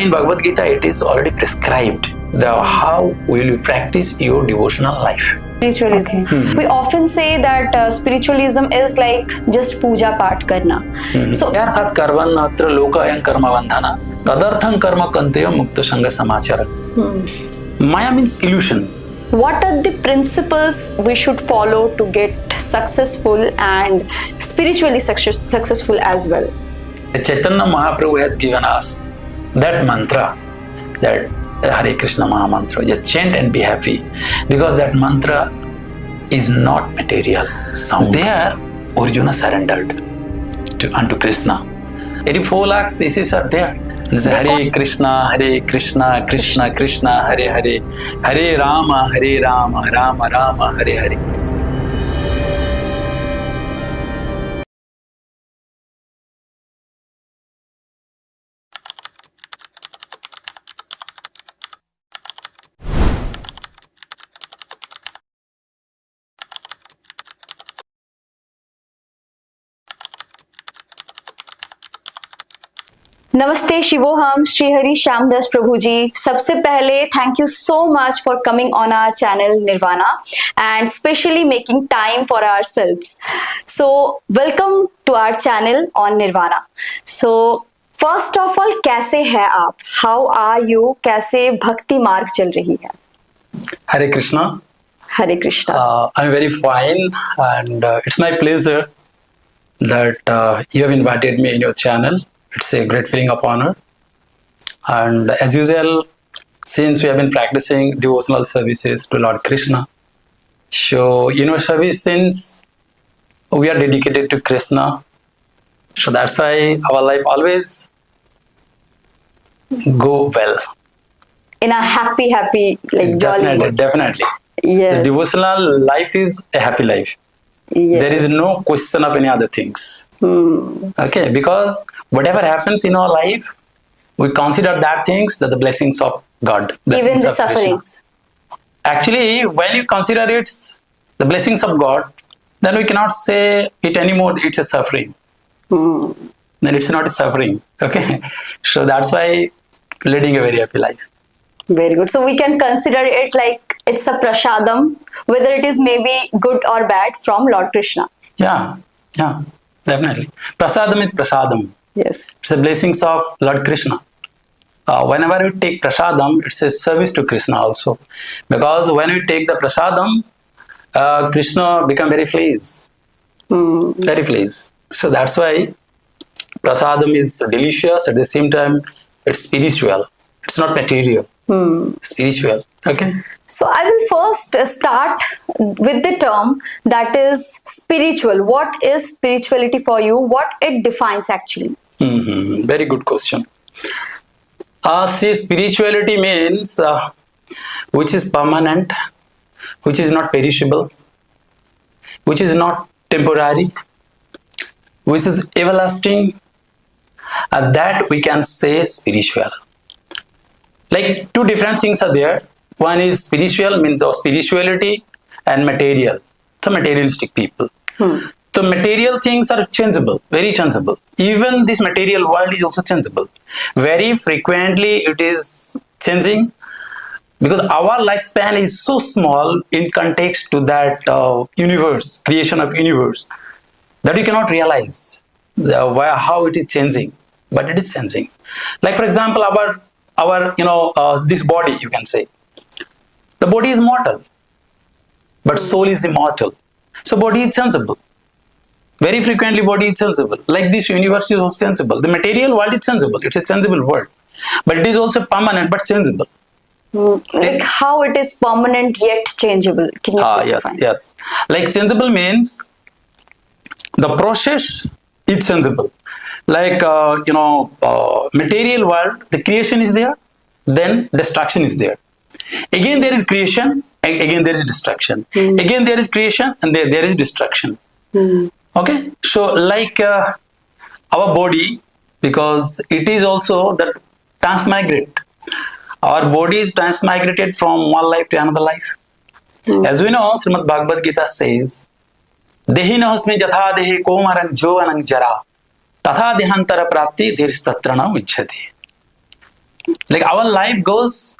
In Bhagavad Gita, it is already prescribed how will you practice your devotional life. Spiritualism. Okay. We often say that spiritualism is like just puja part karna. So अर्थात कर्मन् अत्र लोकायं कर्म बंधना तदर्थं कर्म कंतेय मुक्त संग समाचार. Maya means illusion. what are the principles we should follow to get successful and spiritually successful as well? Chaitanya Mahaprabhu has given us that mantra, that Hare Krishna Maha Mantra. Just chant and be happy, because that mantra is not material sound. There, Arjuna surrendered unto Krishna. 84 lakh species are there. This is Hare Krishna, Krishna Krishna, Hare Hare, Hare Rama, Rama Rama, Hare Hare. नमस्ते शिवोहम Shrihari Shyam Prabhuji. सबसे पहले thank you so much for coming on our channel Nirvana and especially making time for ourselves. So welcome to our channel on Nirvana. So first of all, कैसे हैं आप? How are you? कैसे भक्ति मार्ग चल रही है? Hare Krishna. Hare Krishna. I'm very fine, and it's my pleasure that you have invited me in your channel. It's a great feeling of honor. And as usual, since we have been practicing devotional services to Lord Krishna, so service, since we are dedicated to Krishna, so that's why our life always go well. In a happy, like jolly mood. Definitely. Yes. The devotional life is a happy life. Yes. There is no question of any other things. Okay, because whatever happens in our life, we consider that things that the blessings of God. Even the of sufferings. Krishna. Actually, when you consider it's the blessings of God, then we cannot say it anymore. It's a suffering. Then it's not a suffering. Okay, so that's why leading a very happy life. Very good. So we can consider it like it's a prasadam, whether it is maybe good or bad from Lord Krishna. Yeah, definitely. Prasadam is prasadam. Yes. It's the blessings of Lord Krishna. Whenever we take prasadam, it's a service to Krishna also. Because when we take the prasadam, Krishna become very pleased. Very pleased. So that's why prasadam is delicious. At the same time, it's spiritual. It's not material. Spiritual. Okay. So I will first start with the term that is spiritual. What is spirituality for you? What it defines actually? Very good question. See, spirituality means which is permanent, which is not perishable, which is not temporary, which is everlasting. That we can say spiritual. Like two different things are there. One is spiritual, means of spirituality, and material. Some materialistic people. So material things are changeable, very changeable. Even this material world is also changeable. Very frequently it is changing, because our lifespan is so small in context to that universe, creation of universe, that we cannot realize how it is changing. But it is changing. Like for example, our this body, you can say. The body is mortal, but soul is immortal. So body is changeable. Very frequently body is changeable. Like this universe is also changeable. The material world is changeable. It's a changeable world. But it is also permanent but changeable. Like how it is permanent yet changeable? Can you yes. Like changeable means the process is changeable. Like material world, the creation is there, then destruction is there. Again there is creation, again there is destruction. Again there is creation, and there is destruction. Okay, so like our body, because it is also that transmigrate. Our body is transmigrated from one life to another life. As we know, Srimad Bhagavad Gita says, Dehina hasmi jatha dehe komarang jovanang jara. Tatha dehantara prapti dhirstatranam icchati. Like our life goes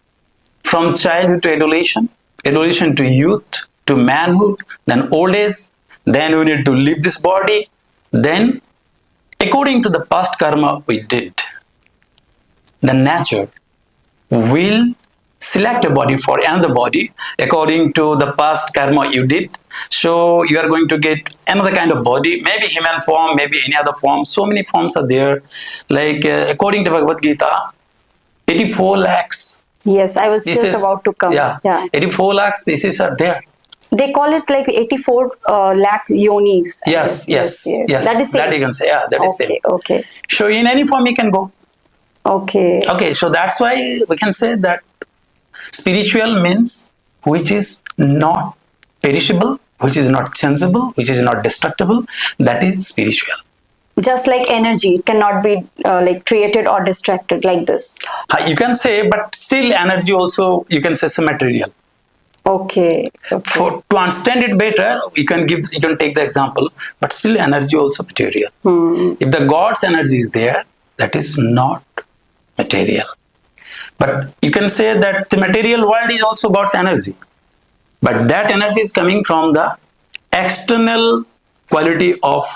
from childhood to adolescence, adolescence to youth, to manhood, then old age, then we need to leave this body. Then, according to the past karma we did, the nature will select a body for another body according to the past karma you did. So you are going to get another kind of body, maybe human form, maybe any other form. So many forms are there. Like according to Bhagavad Gita, 84 lakhs Yes, I was species. just about to come. Yeah, 84 lakh species are there. They call it like 84 lakh yonis. I Yes, guess. yes. That is same. That you can say. Yeah, that is same. Okay. So in any form you can go. Okay. Okay, so that's why we can say that spiritual means which is not perishable, which is not changeable, which is not destructible. That is spiritual. Just like energy, it cannot be like created or distracted like this. You can say, but still energy also you can say is material. Okay. For to understand it better, you can take the example, but still energy also material. If the God's energy is there, that is not material. But you can say that the material world is also God's energy. But that energy is coming from the external quality of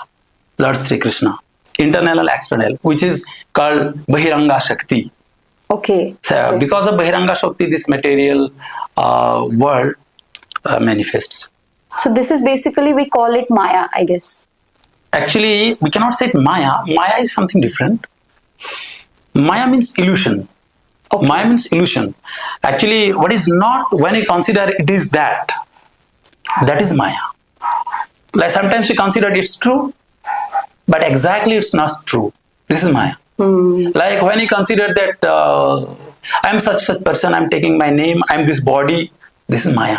Lord Sri Krishna, internal and external, which is called Bahiranga Shakti. Okay. So because of Bahiranga Shakti, this material world manifests. So this is basically, we call it Maya, I guess. Actually, we cannot say it Maya. Maya is something different. Maya means illusion. Okay. Maya means illusion. Actually, what is not, when you consider it is that is Maya. Like sometimes you consider it's true, but exactly it's not true. This is Maya. Like when you consider that I'm such person, I'm taking my name, I'm this body, this is Maya.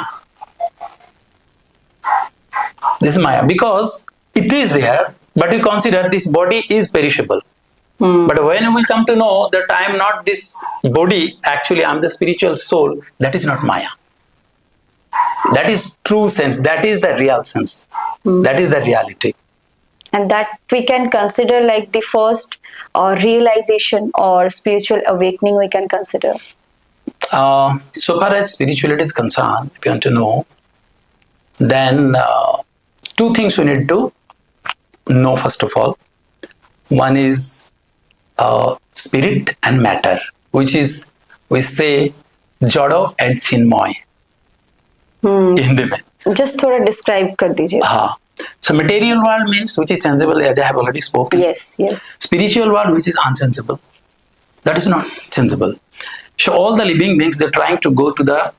This is Maya because it is there, but you consider this body is perishable. But when you will come to know that I am not this body, actually I am the spiritual soul, that is not Maya. That is true sense, that is the real sense, that is the reality. And that we can consider like the first realization or spiritual awakening we can consider. So far as spirituality is concerned, if you want to know, then two things we need to know first of all. One is spirit and matter, which is, we say, Jado and Chinmoy. Hindi mein. Just thoda describe kar dijiye. So material world means which is changeable, as I have already spoken. Yes. Spiritual world which is unchangeable. That is not changeable. So all the living beings, they're trying to go to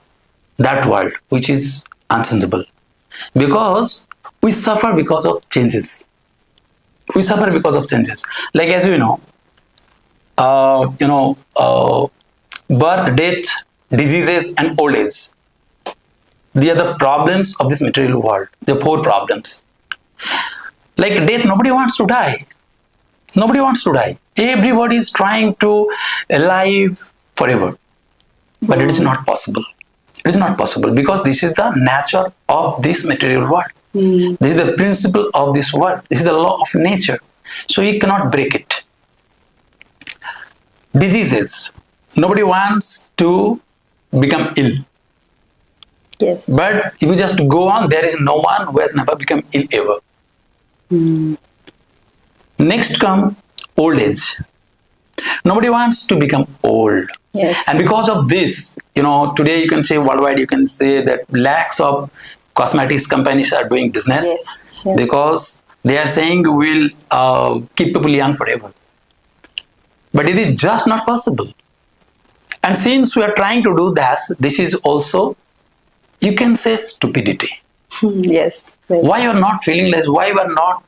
that world which is unchangeable. Because we suffer because of changes. We suffer because of changes. Like as you know, birth, death, diseases and old age. They are the problems of this material world. The four problems. Like death, nobody wants to die. Nobody wants to die. Everybody is trying to live forever. But it is not possible. It is not possible because this is the nature of this material world. This is the principle of this world. This is the law of nature. So you cannot break it. Diseases. Nobody wants to become ill. Yes. But if you just go on, there is no one who has never become ill ever. Next come old age. Nobody wants to become old. Yes. And because of this, today you can say worldwide, you can say that lakhs of cosmetics companies are doing business. Yes. Because they are saying we'll keep people young forever. But it is just not possible. And since we are trying to do that, this is also, you can say, stupidity. Yes. Why you are not feeling less? Why you are not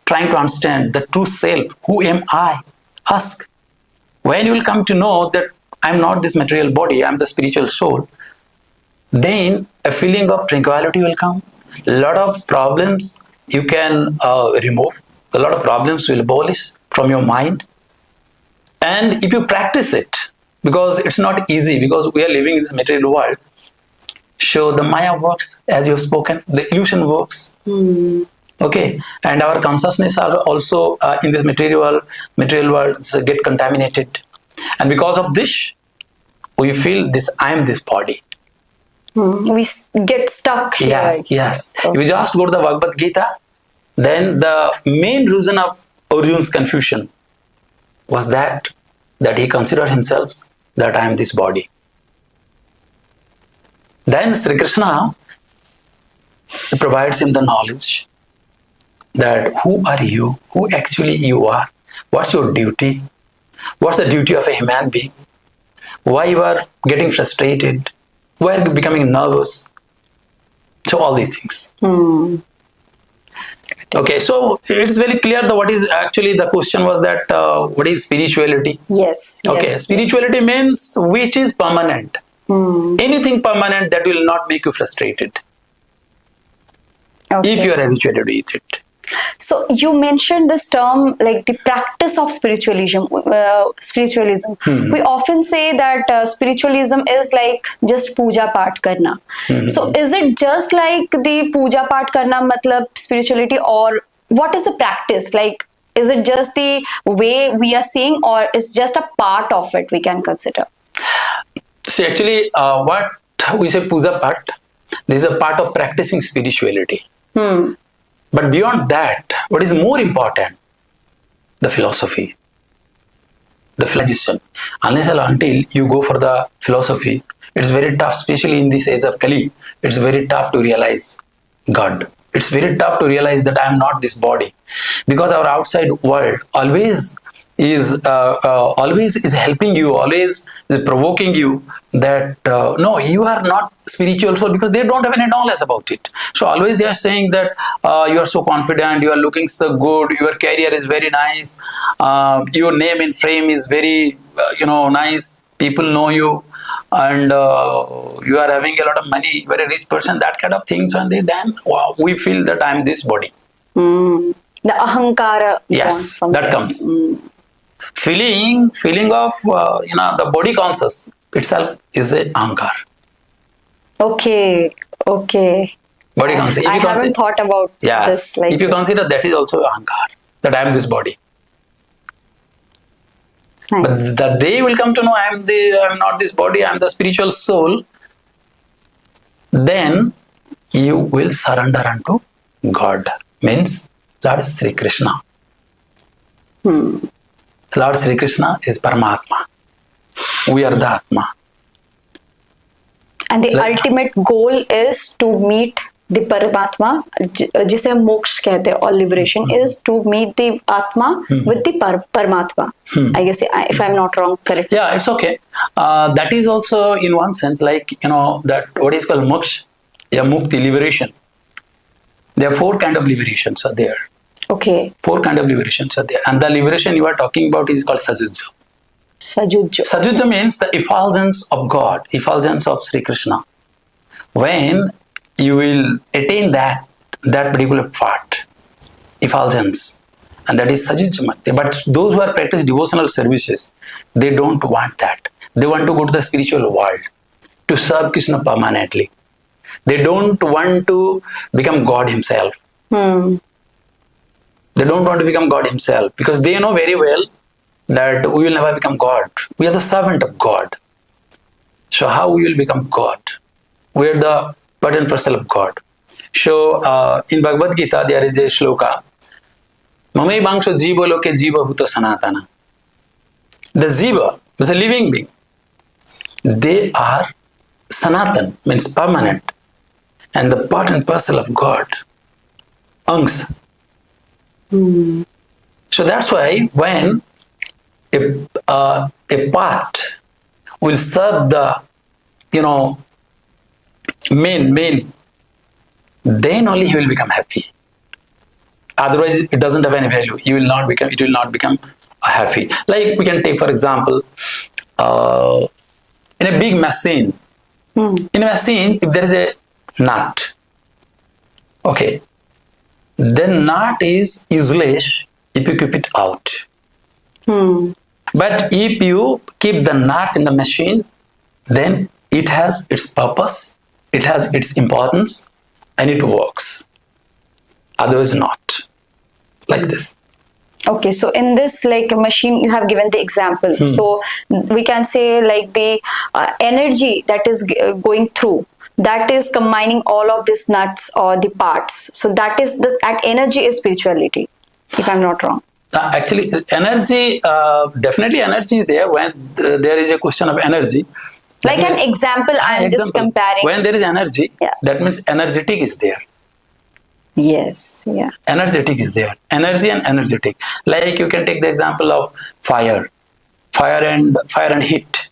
trying to understand the true self? Who am I? Ask. When you will come to know that I'm not this material body, I'm the spiritual soul, then a feeling of tranquility will come. A lot of problems you can remove. A lot of problems will abolish from your mind. And if you practice it, because it's not easy, because we are living in this material world, so the Maya works, as you have spoken, the illusion works. Okay, and our consciousness are also in this material world get contaminated. And because of this, we feel this, I am this body. Get stuck here. Yes. Okay. If you just go to the Bhagavad Gita, then the main reason of Arjun's confusion was that he considered himself that I am this body. Then Sri Krishna provides him the knowledge that who are you, who actually you are, what's your duty, what's the duty of a human being, why you are getting frustrated, why are you becoming nervous. So all these things. Okay, so it's very clear that what is actually the question was that what is spirituality? Yes. Okay, spirituality means which is permanent. Anything permanent that will not make you frustrated. Okay. If you are habituated with it. So you mentioned this term like the practice of spiritualism. We often say that spiritualism is like just puja path karna. So is it just like the puja path karna matlab spirituality, or what is the practice? Like, is it just the way we are seeing, or is just a part of it we can consider? See, actually, what we say puja path, this is a part of practicing spirituality. But beyond that, what is more important? The philosophy, the philosophy. Unless and until you go for the philosophy, it's very tough, especially in this age of Kali. It's very tough to realize God. It's very tough to realize that I am not this body, because our outside world always is helping you, always is provoking you that no, you are not spiritual soul, because they don't have any knowledge about it. So always they are saying that you are so confident, you are looking so good, your career is very nice, your name in frame is very nice, people know you, and you are having a lot of money, very rich person, that kind of things. And then wow, we feel that I am this body. The ahankara. Yes, that comes. Feeling of the body conscious itself is a ahankar. Okay. Body conscious. I haven't thought about this. Like if you consider, that is also ahankar, that I am this body. Nice. But the day will come to know I am not this body, I am the spiritual soul. Then you will surrender unto God. Means Lord Sri Krishna. Lord Sri Krishna is Paramatma. We are the Atma. And the ultimate goal is to meet the Paramatma, जिसे हम मोक्ष कहते हैं, or liberation is to meet the Atma with the Paramatma. I guess if I'm not wrong, correct. Yeah, it's okay. That is also in one sense like, that what is called moksha, mukti, liberation. There are 4 kinds of liberations are there. Okay. 4 kinds of liberations are there. And the liberation you are talking about is called sajujja. Sajujja means the effulgence of God, effulgence of Sri Krishna. When you will attain that particular part, effulgence, and that is sajujja. But those who are practice devotional services, they don't want that. They want to go to the spiritual world to serve Krishna permanently. They don't want to become God himself. They don't want to become God himself, because they know very well that we will never become God. We are the servant of God. So how we will become God? We are the part and parcel of God. So in Bhagavad Gita there is a shloka, Mamai Bangsho Jiva Loke Jiva Huta Sanatana. The Jiva is a living being. They are Sanatan, means permanent, and the part and parcel of God. Angs. So that's why when a part will serve the main, then only he will become happy. Otherwise, it doesn't have any value. It will not become happy. Like we can take, for example, in a big machine. In a machine, if there is a nut, okay, then nut is useless if you keep it out. But if you keep the nut in the machine, then it has its purpose, it has its importance, and it works. Otherwise not. Like this. Okay, so in this like machine, you have given the example. So we can say like the energy that is going through, that is combining all of these nuts or the parts. So that energy is spirituality, if I'm not wrong. Actually, energy, definitely energy is there when there is a question of energy. Like an example, I'm just comparing. When there is energy, Yeah. that means energetic is there. Yes, yeah. Energetic is there. Energy and energetic. Like you can take the example of fire, fire and heat.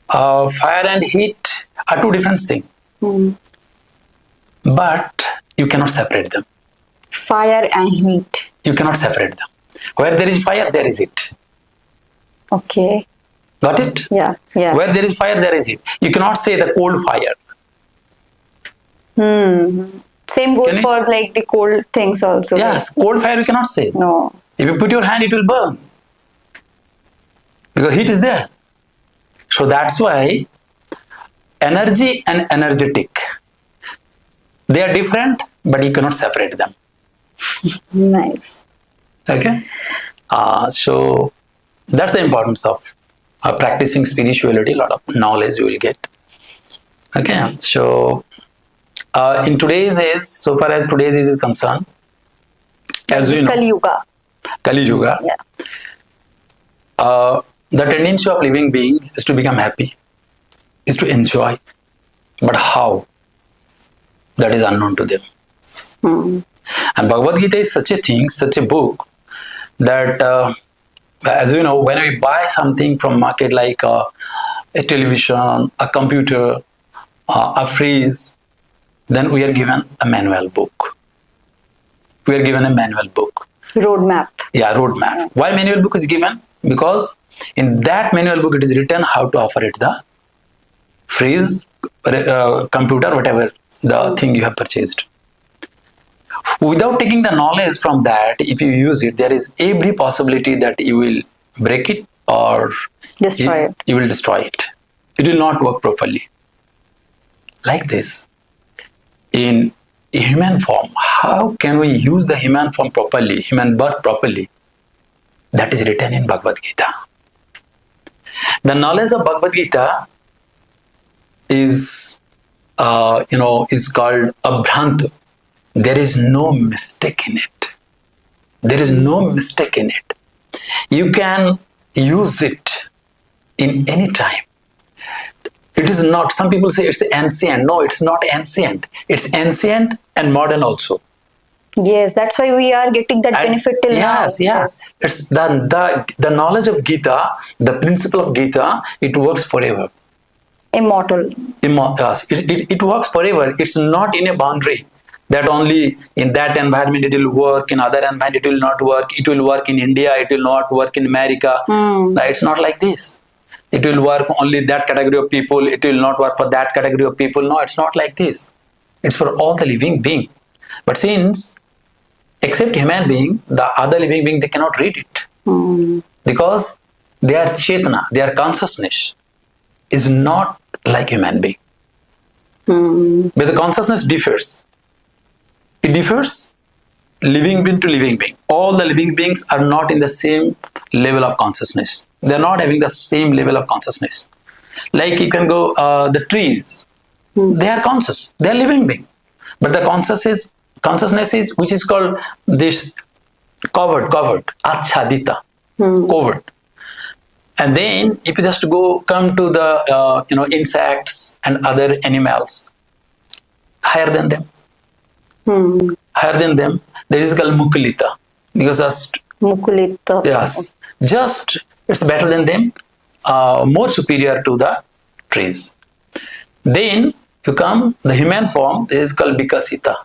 Fire and heat are two different things, but you cannot separate them. Fire and heat. You cannot separate them. Where there is fire, there is heat. Okay. Got it? Yeah, yeah. Where there is fire, there is heat. You cannot say the cold fire. Same goes for like the cold things also. Yes, cold fire you cannot say. No. If you put your hand, it will burn. Because heat is there. So that's why energy and energetic, they are different, but you cannot separate them. Nice. Okay? So that's the importance of practicing spirituality. A lot of knowledge you will get. Okay? So in today's age, so far as today's age is concerned, as we know, Kali Yuga, Yeah. the tendency of living being is to become happy, is to enjoy. But how? That is unknown to them. And Bhagavad Gita is such a thing, such a book, that as you know, when we buy something from market like a television, a computer, a fridge, then we are given a manual book. We are given a manual book. Roadmap. Yeah, roadmap. Why manual book is given? Because in that manual book it is written how to operate the fridge, computer, whatever the thing you have purchased. Without taking the knowledge from that, if you use it, there is every possibility that you will break it or Destroy it. You will destroy it. It will not work properly. Like this. In human form, how can we use the human form properly, human birth properly? That is written in Bhagavad Gita. The knowledge of Bhagavad Gita is, is called abhranta. There is no mistake in it. There is no mistake in it. You can use it in any time. It is not, some people say it's ancient. No, it's not ancient. It's ancient and modern also. Yes, that's why we are getting that benefit till now. Yes. It's the knowledge of Gita, the principle of Gita, it works forever. Immortal. It works forever. It's not in a boundary that only in that environment it will work, in other environment it will not work. It will work in India, it will not work in America. It's not like this. It will work only that category of people, it will not work for that category of people. No, it's not like this. It's for all the living being. But since, except human being, the other living being, they cannot read it. Because their chetana, their consciousness is not like human being. But the consciousness differs. It differs living being to living being. All the living beings are not in the same level of consciousness. They are not having the same level of consciousness. Like you can go, the trees, they are conscious, they are living being. But the consciousness is, which is called this covered, achadita, covered. And then if you just come to the, insects and other animals, higher than them. Higher than them, there is called mukulita. Because Mukulita. Yes. Just, it's better than them, more superior to the trees. Then you come, the human form, this is called vikasita.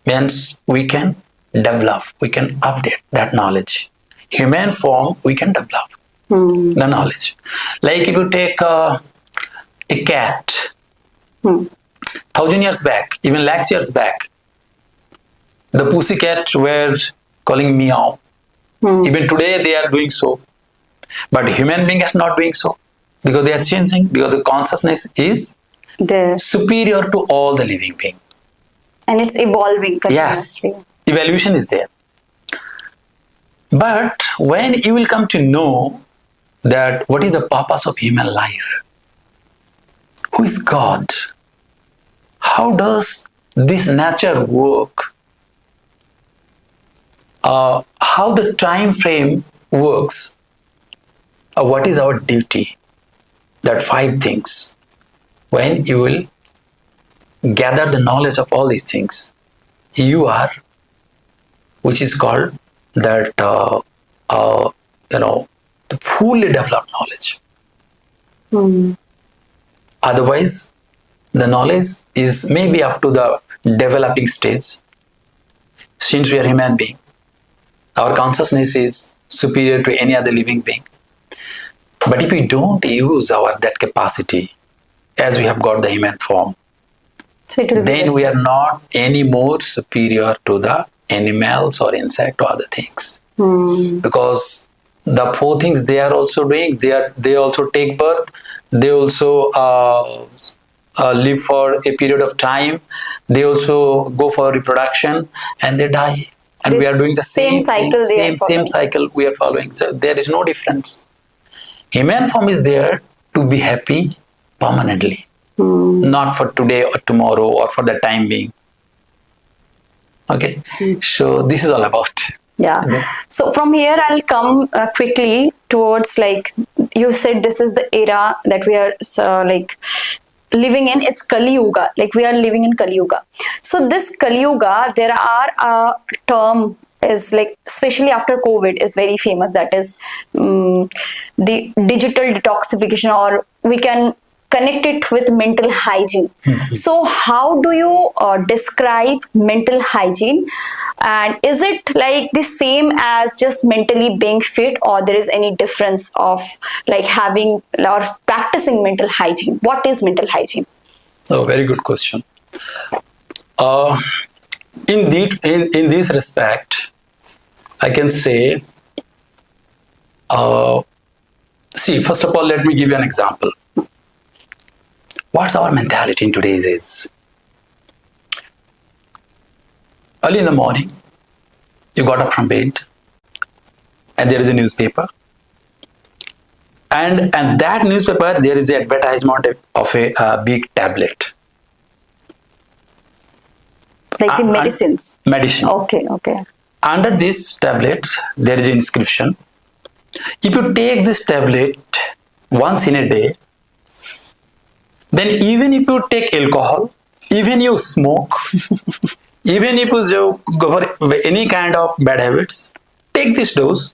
Means we can develop, we can update that knowledge. Human form, we can develop the knowledge. Like if you take a cat, 1,000 years back, even lakhs years back, the pussycat were calling meow. Even today they are doing so. But human being is not doing so. Because they are changing. Because the consciousness is superior to all the living being. And it's evolving continuously. Yes. Evolution is there. But when you will come to know that what is the purpose of human life, who is God, how does this nature work, how the time frame works, what is our duty, that 5 things. When you will gather the knowledge of all these things, you are, which is called that fully developed knowledge. Otherwise, the knowledge is maybe up to the developing stage. Since we are human being, our consciousness is superior to any other living being. But if we don't use that capacity, as we have got the human form, So it will be then we wasted. are not any more superior to the animals or insect or other things. Because the 4 things they are also doing, they also take birth, they also live for a period of time, they also go for reproduction, and they die. And we are doing the Same same cycle they are same following. cycle we are following. So there is no difference. Human form is there to be happy permanently, not for today or tomorrow or for the time being. Okay, so this is all about. Yeah. Okay. So from here, I'll come quickly towards, like you said, this is the era that we are living in. It's Kali Yuga. Like we are living in Kali Yuga. So this Kali Yuga, there are a term is like, especially after COVID, is very famous. That is the digital detoxification, or we can connect it with mental hygiene. So how do you describe mental hygiene, and is it like the same as just mentally being fit, or there is any difference of like having or practicing mental hygiene? What is mental hygiene? Oh, very good question. In this respect, I can say, see, first of all, let me give you an example. What's our mentality in today's age? Early in the morning, you got up from bed, and there is a newspaper. And that newspaper, there is an advertisement of a big tablet. Like the medicines. Medicine. Okay, okay. Under this tablet, there is an inscription. If you take this tablet once in a day, then even if you take alcohol, even you smoke, even if you go for any kind of bad habits, take this dose,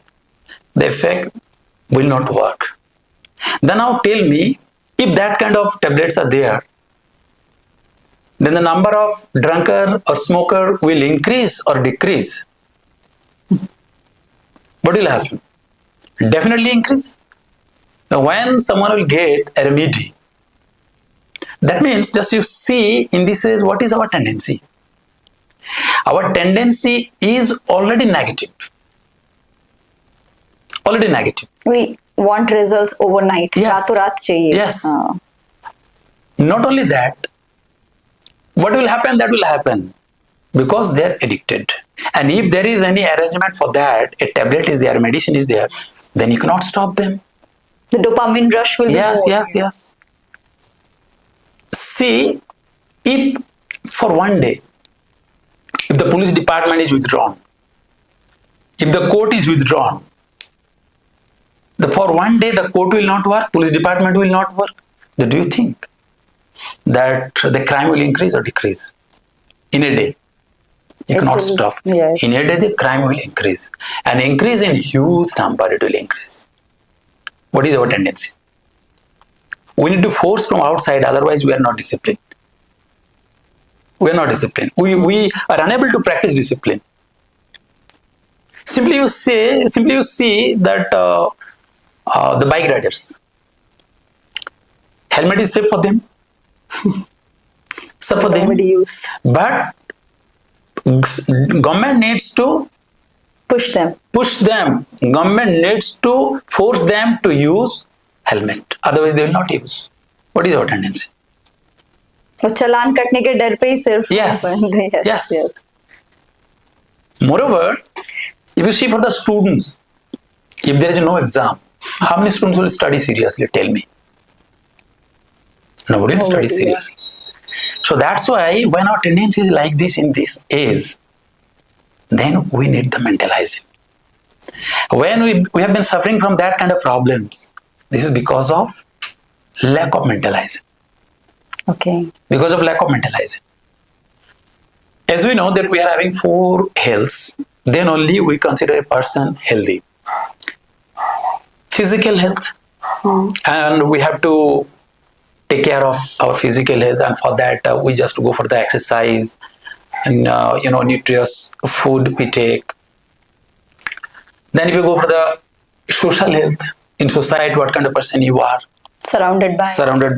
the effect will not work. Then now tell me, if that kind of tablets are there, then the number of drunkard or smoker will increase or decrease. What will happen? Definitely increase. Now when someone will get a remedy, that means just you see in this is what is our tendency. Our tendency is already negative. Already negative. We want results overnight. Yes. Rato raat chahiye. Yes. Not only that, what will happen? That will happen because they are addicted. And if there is any arrangement for that, a tablet is there, medicine is there, then you cannot stop them. The dopamine rush will be more. Yes. See, if for one day, if the police department is withdrawn, if the court is withdrawn, for one day the court will not work, police department will not work. Then do you think that the crime will increase or decrease? In a day, you It cannot will, stop. yes. In a day, the crime will increase. And increase in huge number, it will increase. What is our tendency? We need to force from outside, otherwise we are not disciplined. We are not disciplined. We are unable to practice discipline. Simply you see that the bike riders, helmet is safe for them. Safe for them. Nobody use. But government needs to Push them. Government needs to force them to use helmet. Otherwise they will not use. What is our tendency? तो चालान कटने के डर पे ही सिर्फ Yes. बंद है. Yes. Moreover, If you see for the students, if there is no exam, how many students will study seriously? Tell me. Nobody will study seriously. So that's why when our tendency is like this in this age, then we need the mental hygiene. When we have been suffering from that kind of problems, this is because of lack of mental hygiene. Okay. Because of lack of mental hygiene. As we know that we are having 4 healths, then only we consider a person healthy. Physical health, and we have to take care of our physical health, and for that we just go for the exercise and nutritious food we take. Then if you go for the social health, in society what kind of person you are, surrounded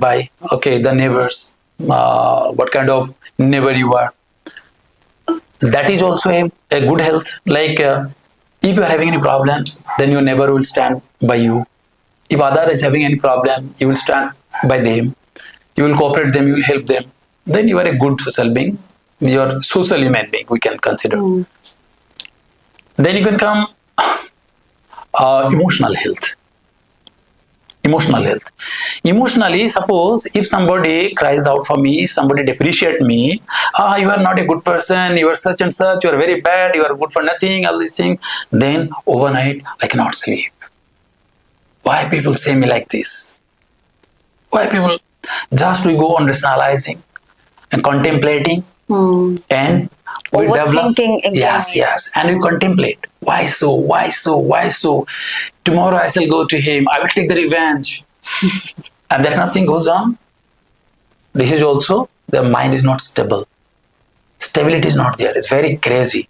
by okay, the neighbors, what kind of neighbor you are, that is also a good health. Like if you are having any problems, then your neighbor will stand by you. If other is having any problem, you will stand by them, you will cooperate them, you will help them. Then you are a good social being, you are social human being, we can consider. Then you can come emotional health. Emotionally, suppose if somebody cries out for me, somebody depreciate me, you are not a good person, you are such and such, you are very bad, you are good for nothing, all these things, then overnight I cannot sleep. Why people say me like this? Why people just we go on rationalizing and contemplating and we develop yes, and we contemplate. Why so? Tomorrow I shall go to him, I will take the revenge. And that nothing goes on. This is also, the mind is not stable. Stability is not there. It's very crazy.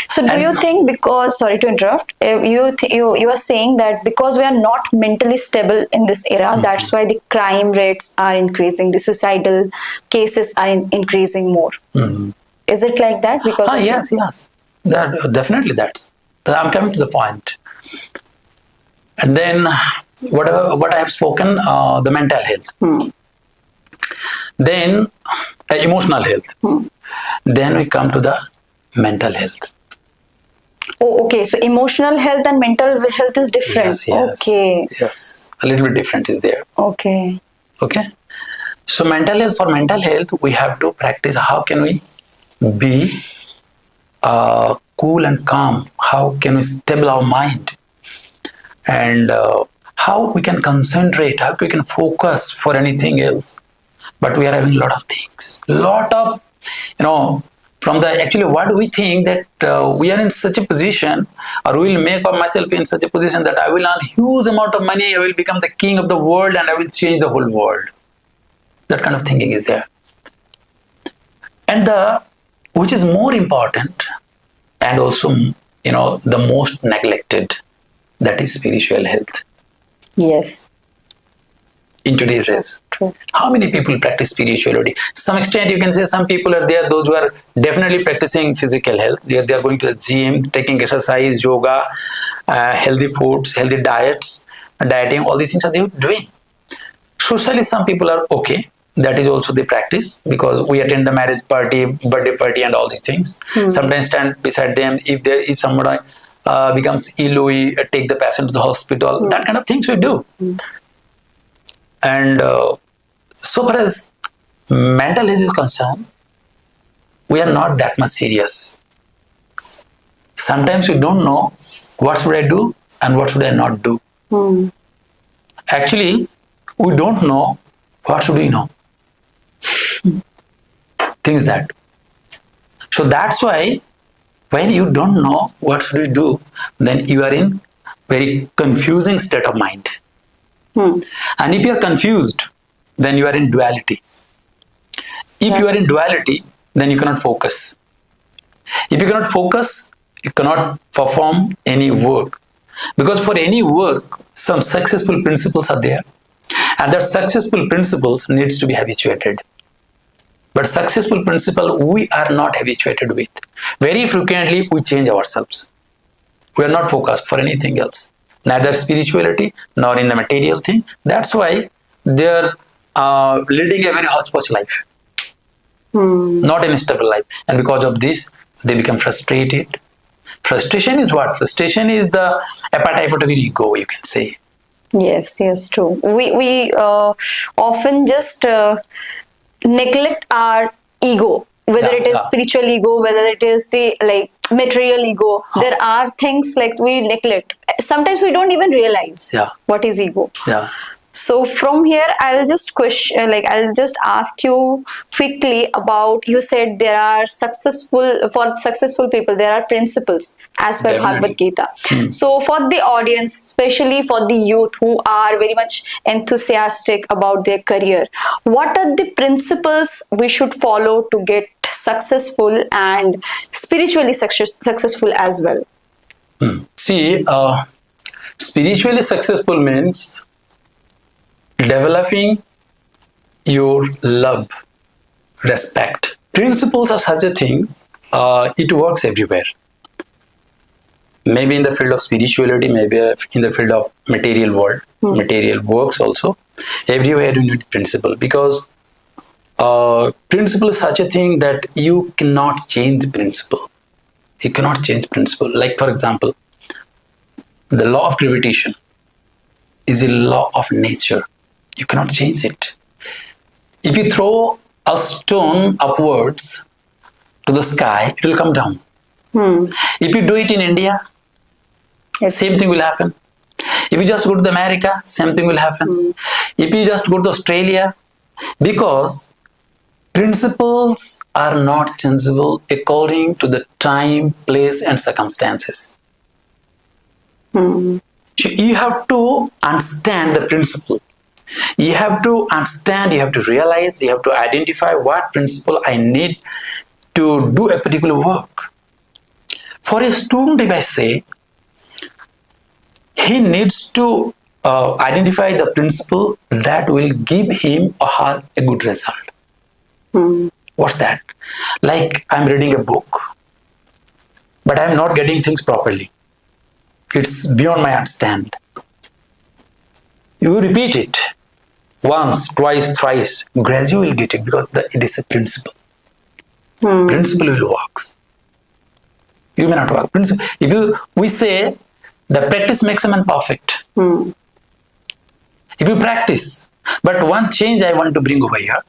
So do you think, because, sorry to interrupt, you are saying that because we are not mentally stable in this era, that's why the crime rates are increasing, the suicidal cases are increasing more. Is it like that? Because yes. Definitely that's. I'm coming to the point. And then what I have spoken, the mental health. Then emotional health. Then we come to the mental health. Oh, okay. So emotional health and mental health is different. Yes. Okay. Yes. A little bit different is there. Okay. So for mental health, we have to practice how can we be cool and calm. How can we stable our mind? And how we can concentrate, how we can focus for anything else. But we are having a lot of things. From the actually what we think that we are in such a position, or we will make myself in such a position that I will earn huge amount of money, I will become the king of the world and I will change the whole world. That kind of thinking is there. And which is more important and also the most neglected, that is spiritual health. Yes. In today's days. True. How many people practice spirituality? Some extent you can say some people are there, those who are definitely practicing physical health. They are going to the gym, taking exercise, yoga, healthy foods, healthy diets, dieting, all these things are they doing. Socially, some people are okay. That is also they practice, because we attend the marriage party, birthday party and all these things. Sometimes stand beside them. If someone becomes ill, we take the patient to the hospital. That kind of things we do. And so far as mental health is concerned, we are not that much serious. Sometimes we don't know what should I do and what should I not do. Actually, we don't know what should we know. Things that. So that's why when you don't know what should you do, then you are in very confusing state of mind. And if you are confused, then you are in duality. If you are in duality, then you cannot focus. If you cannot focus, you cannot perform any work. Because for any work, some successful principles are there. And that successful principles needs to be habituated. But successful principle we are not habituated with. Very frequently we change ourselves. We are not focused for anything else. Neither spirituality nor in the material thing. That's why they are leading a very hodgepodge life. Not a stable life. And because of this, they become frustrated, Frustration is what? Frustration is the appetite of your ego, you can say. Yes, true. We often just neglect our ego, whether it is spiritual ego, whether it is the like material ego. There are things like we neglect. Sometimes we don't even realize what is ego. Yeah. So from here, I'll just I'll just ask you quickly about. You said there are successful people. There are principles as per Bhagavad Gita. So for the audience, especially for the youth who are very much enthusiastic about their career, what are the principles we should follow to get successful and spiritually successful as well? See, spiritually successful means developing your love, respect. Principles are such a thing, it works everywhere. Maybe in the field of spirituality, maybe in the field of material world, material works also. Everywhere you need principle, because principle is such a thing that you cannot change principle. You cannot change principle. Like for example, the law of gravitation is a law of nature. You cannot change it. If you throw a stone upwards to the sky, it will come down. If you do it in India, same thing will happen. If you just go to America, same thing will happen. If you just go to Australia, because principles are not changeable according to the time, place, and circumstances. So you have to understand the principle. You have to understand, you have to realize, you have to identify what principle I need to do a particular work. For a student, if I say, he needs to identify the principle that will give him or her a good result. What's that? Like I'm reading a book, but I'm not getting things properly. It's beyond my understanding. You repeat it once, twice, thrice. Gradually you will get it, because it is a principle. Principle will work. You may not work. Principle. We say the practice makes a man perfect. If you practice, but one change I want to bring over here.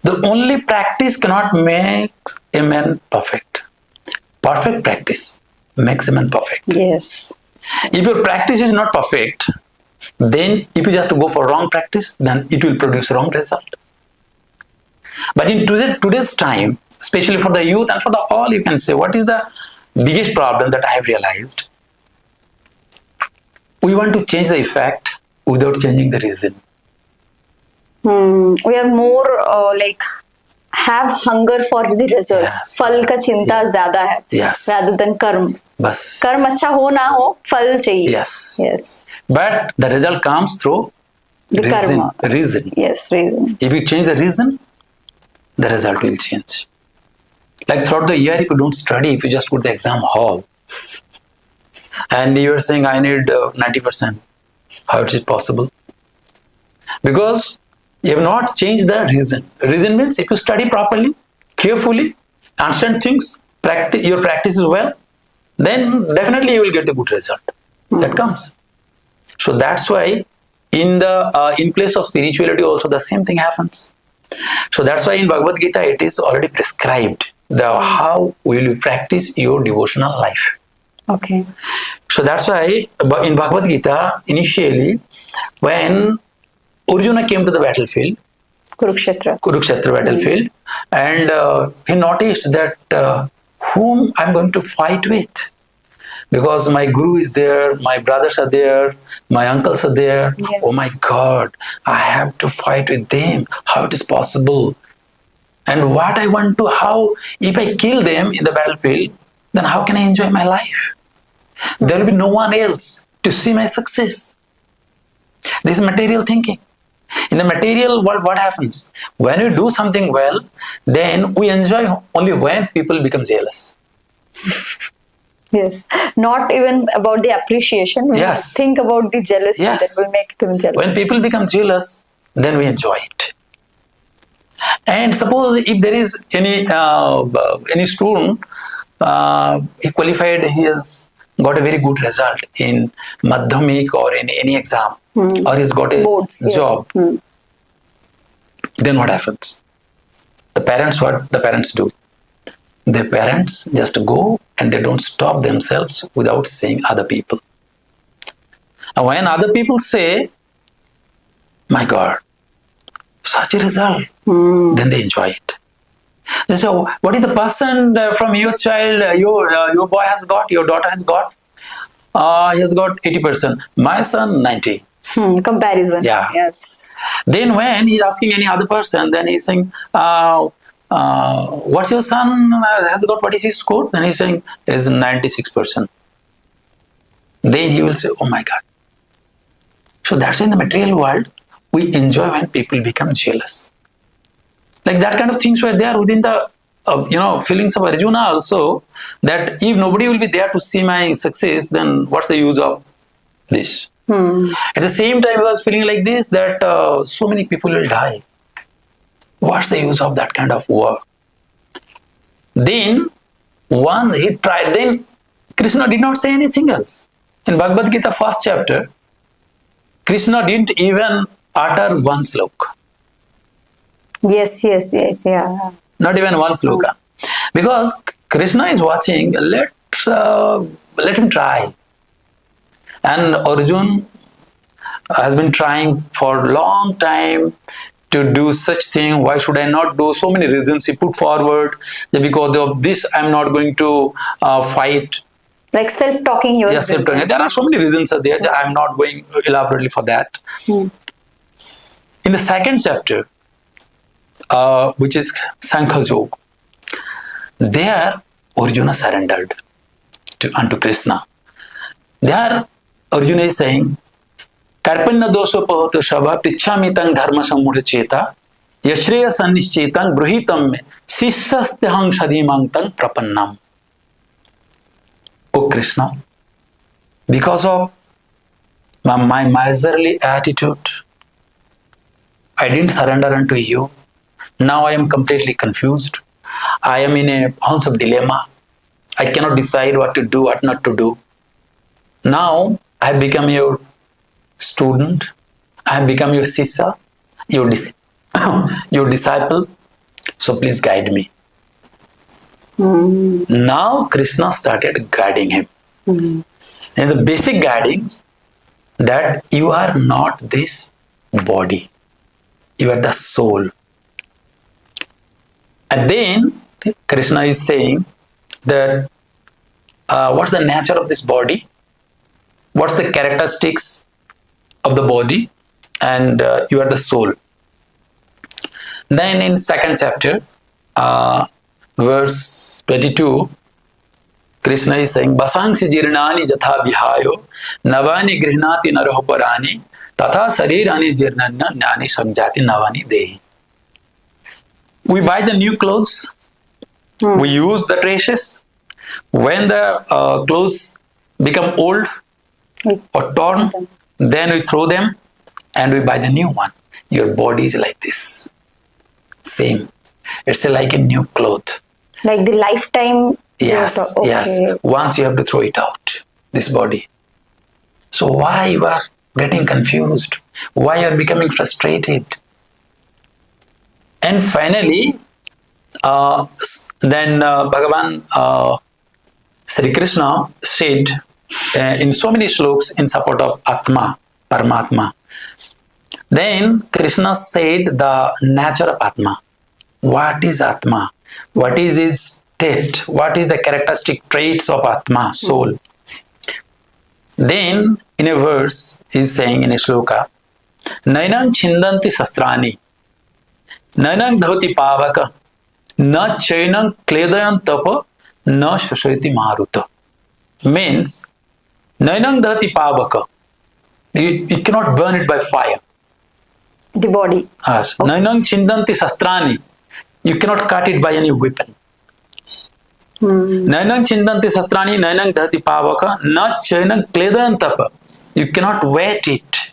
The only practice cannot make a man perfect. Perfect practice makes a man perfect. Yes. If your practice is not perfect, then if you just go for wrong practice, then it will produce wrong result. But in today's time, especially for the youth and for the all, you can say, what is the biggest problem that I have realized? We want to change the effect without changing the reason. We are more have hunger for the results. फल का चिंता ज़्यादा है, rather than कर्म. बस. कर्म अच्छा हो ना हो, फल चाहिए. Yes. But the result comes through the karma. Reason. Yes, reason. If you change the reason, the result will change. Like throughout the year, if you don't study, if you just go to the exam hall, and you are saying, I need 90%. How is it possible? Because you have not changed the reason. Reason means if you study properly, carefully, understand things, your practice is well, then definitely you will get a good result. That comes. So that's why in place of spirituality also the same thing happens. So that's why in Bhagavad Gita it is already prescribed how will you practice your devotional life. Okay. So that's why in Bhagavad Gita initially when Arjuna came to the battlefield, Kurukshetra battlefield, and he noticed that whom I'm going to fight with, because my guru is there, my brothers are there, my uncles are there. Yes. Oh my God, I have to fight with them. How it is possible? And what I want to, how if I kill them in the battlefield, then how can I enjoy my life? There will be no one else to see my success. This is material thinking. In the material world, what happens? When we do something well, then we enjoy only when people become jealous. Yes, not even about the appreciation. We think about the jealousy that will make them jealous. When people become jealous, then we enjoy it. And suppose if there is any student he qualified, he has got a very good result in Madhyamik or in any exam, or he's got a Boards, job. Yes. Then what happens? What the parents do? The parents just go and they don't stop themselves without saying other people. And when other people say, my God, such a result, then they enjoy it. They say, oh, what is the person from your child, your boy has got, your daughter has got? He has got 80%. My son, 90. Comparison. Yeah. Yes. Then when he's asking any other person, then he's saying, what's your son has got, what is his score? Then he's saying, is 96%. Then he will say, oh my God. So that's in the material world, we enjoy when people become jealous. Like that kind of things were there within the, feelings of Arjuna also, that if nobody will be there to see my success, then what's the use of this? At the same time, he was feeling like this, that so many people will die. What's the use of that kind of war? Then, once he tried, then Krishna did not say anything else. In Bhagavad Gita, first chapter, Krishna didn't even utter one sloka. Yes, yeah. Not even one sloka. Because Krishna is watching, let him try. And Arjun has been trying for a long time to do such thing. Why should I not do? So many reasons he put forward. That because of this, I'm not going to fight. Like self-talking here. Yes, self-talking. There are so many reasons there. I'm not going elaborately for that. In the second chapter, which is Sankhya Yoga, there Arjuna surrendered unto Krishna. There Arjuna is saying, Karpanna dosopahoto shava prichamitang dharma sammudha cheta yashreya sannischetang bruhitam me sissastehang shadimangtang prapannam. O Krishna, because of my miserly attitude, I didn't surrender unto you. Now I am completely confused. I am in a ounce of dilemma. I cannot decide what to do, what not to do. Now I have become your student. I have become your sisya, your disciple. So please guide me. Now Krishna started guiding him. And the basic guidings that you are not this body. You are the soul. And then Krishna is saying that what's the nature of this body? What's the characteristics of the body? And you are the soul. Then in second chapter, verse 22, Krishna is saying, Basangsi jirnani jatha vihayo, navani grihnati naraho parani, tatha sarirani jirnana jnani samjati navani dehi. We buy the new clothes, we use the traces. When the clothes become old or torn, then we throw them and we buy the new one. Your body is like this. Same. It's like a new cloth. Like the lifetime. Yes, okay. yes. Once you have to throw it out, this body. So why you are getting confused? Why you are becoming frustrated? And finally, then Bhagavan Sri Krishna said in so many slokas in support of Atma, Paramatma. Then Krishna said the nature of Atma. What is Atma? What is its state? What is the characteristic traits of Atma, soul? Then in a verse, he is saying in a sloka, Nainang chindanti sastrani, Nainang dhoti pavaka, na chainang kledayan tapa, na shashayati maruta. Means, Nainang dhati pavaka, you cannot burn it by fire. The body. Yes. Nainang chindanti sastrani, you cannot cut it by any weapon. Nainang chindanti sastrani, nainang dhati pavaka, na chainang kledayan tapa, you cannot wet it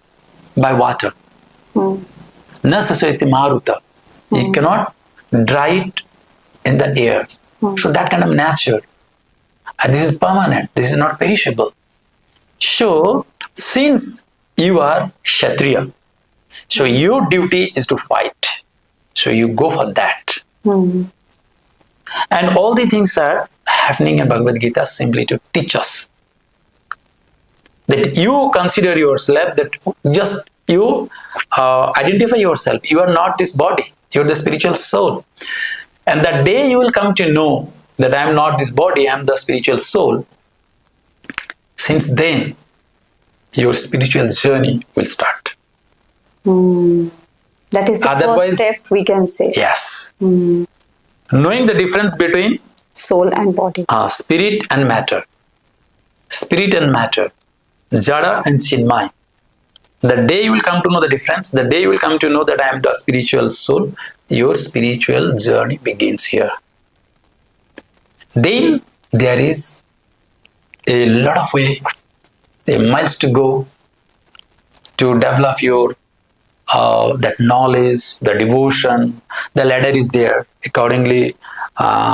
by water. Na shashayati maruta, you cannot dry it in the air. So that kind of nature And this is permanent. This is not perishable. So, since you are Kshatriya, so your duty is to fight. So you go for that. And all the things are happening in Bhagavad Gita simply to teach us that you consider yourself, that just you identify yourself. You are not this body. You are the spiritual soul. And that day you will come to know that I am not this body, I am the spiritual soul. Since then, your spiritual journey will start. That is the first step, we can say. Yes. Knowing the difference between soul and body. Spirit and matter. Spirit and matter. Jada and Chinmay. The day you will come to know the difference, the day you will come to know that I am the spiritual soul, your spiritual journey begins here. Then there is a lot of way, a miles to go to develop your that knowledge, the devotion. The ladder is there. Accordingly,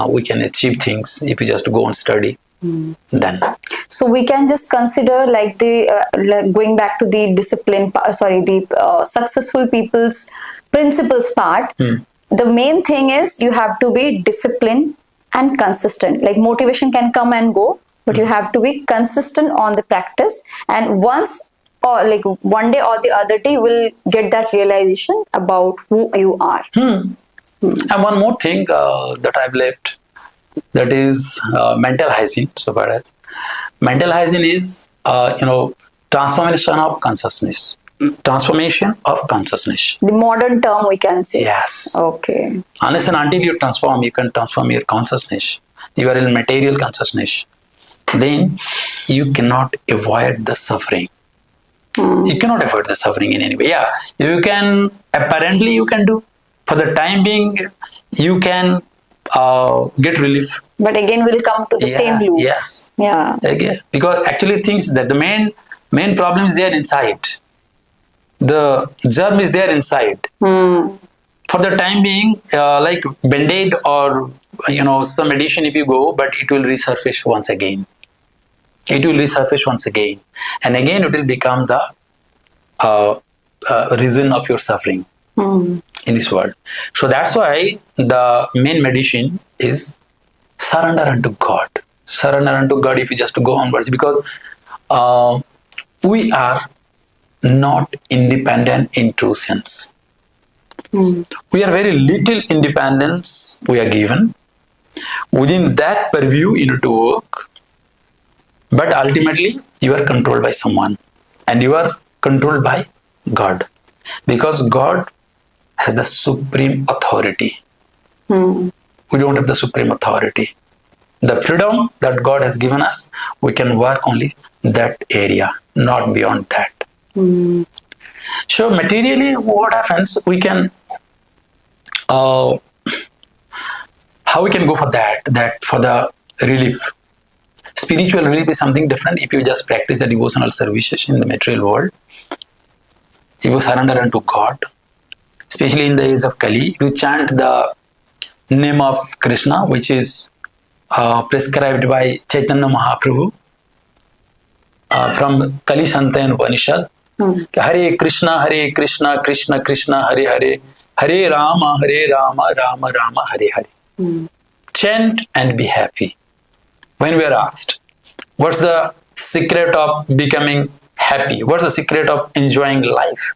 we can achieve things if we just go and study. Then. So we can just consider like the like going back to the discipline, the successful people's principles part. The main thing is you have to be disciplined and consistent. Like motivation can come and go, but you have to be consistent on the practice. And once or like one day or the other day, you will get that realization about who you are. And one more thing that I've left, that is mental hygiene. So far as mental hygiene is, transformation of consciousness. Transformation of consciousness. The modern term, we can say. Yes. Okay. Unless and until you can transform your consciousness. You are in material consciousness. Then you cannot avoid the suffering. You cannot avoid the suffering in any way. Yeah, you can, apparently you can do. For the time being, you can get relief. But again, we'll come to the same loop. Yes. Yeah. Again, because actually things that the main problem is there inside. The germ is there inside. For the time being, like Band-Aid or some medicine if you go, but it will resurface once again. It will resurface once again. And again it will become the reason of your suffering in this world. So that's why the main medicine is surrender unto God. Surrender unto God if you just go onwards. Because we are not independent in true sense. We are very little independence we are given. Within that purview you need to work. But ultimately you are controlled by someone. And you are controlled by God. Because God has the supreme authority. We don't have the supreme authority. The freedom that God has given us, we can work only that area, not beyond that. So materially what happens, we can how we can go for that for the relief. Spiritual relief is something different if you just practice the devotional services in the material world. If you surrender unto God, especially in the age of Kali, you chant the name of Krishna, which is prescribed by Chaitanya Mahaprabhu from Kali Santayan Upanishad. Hare Krishna, Krishna Krishna, Hare Hare, Hare Rama, Rama Rama, Hare Hare. Chant and be happy. When we are asked, what's the secret of becoming happy? What's the secret of enjoying life?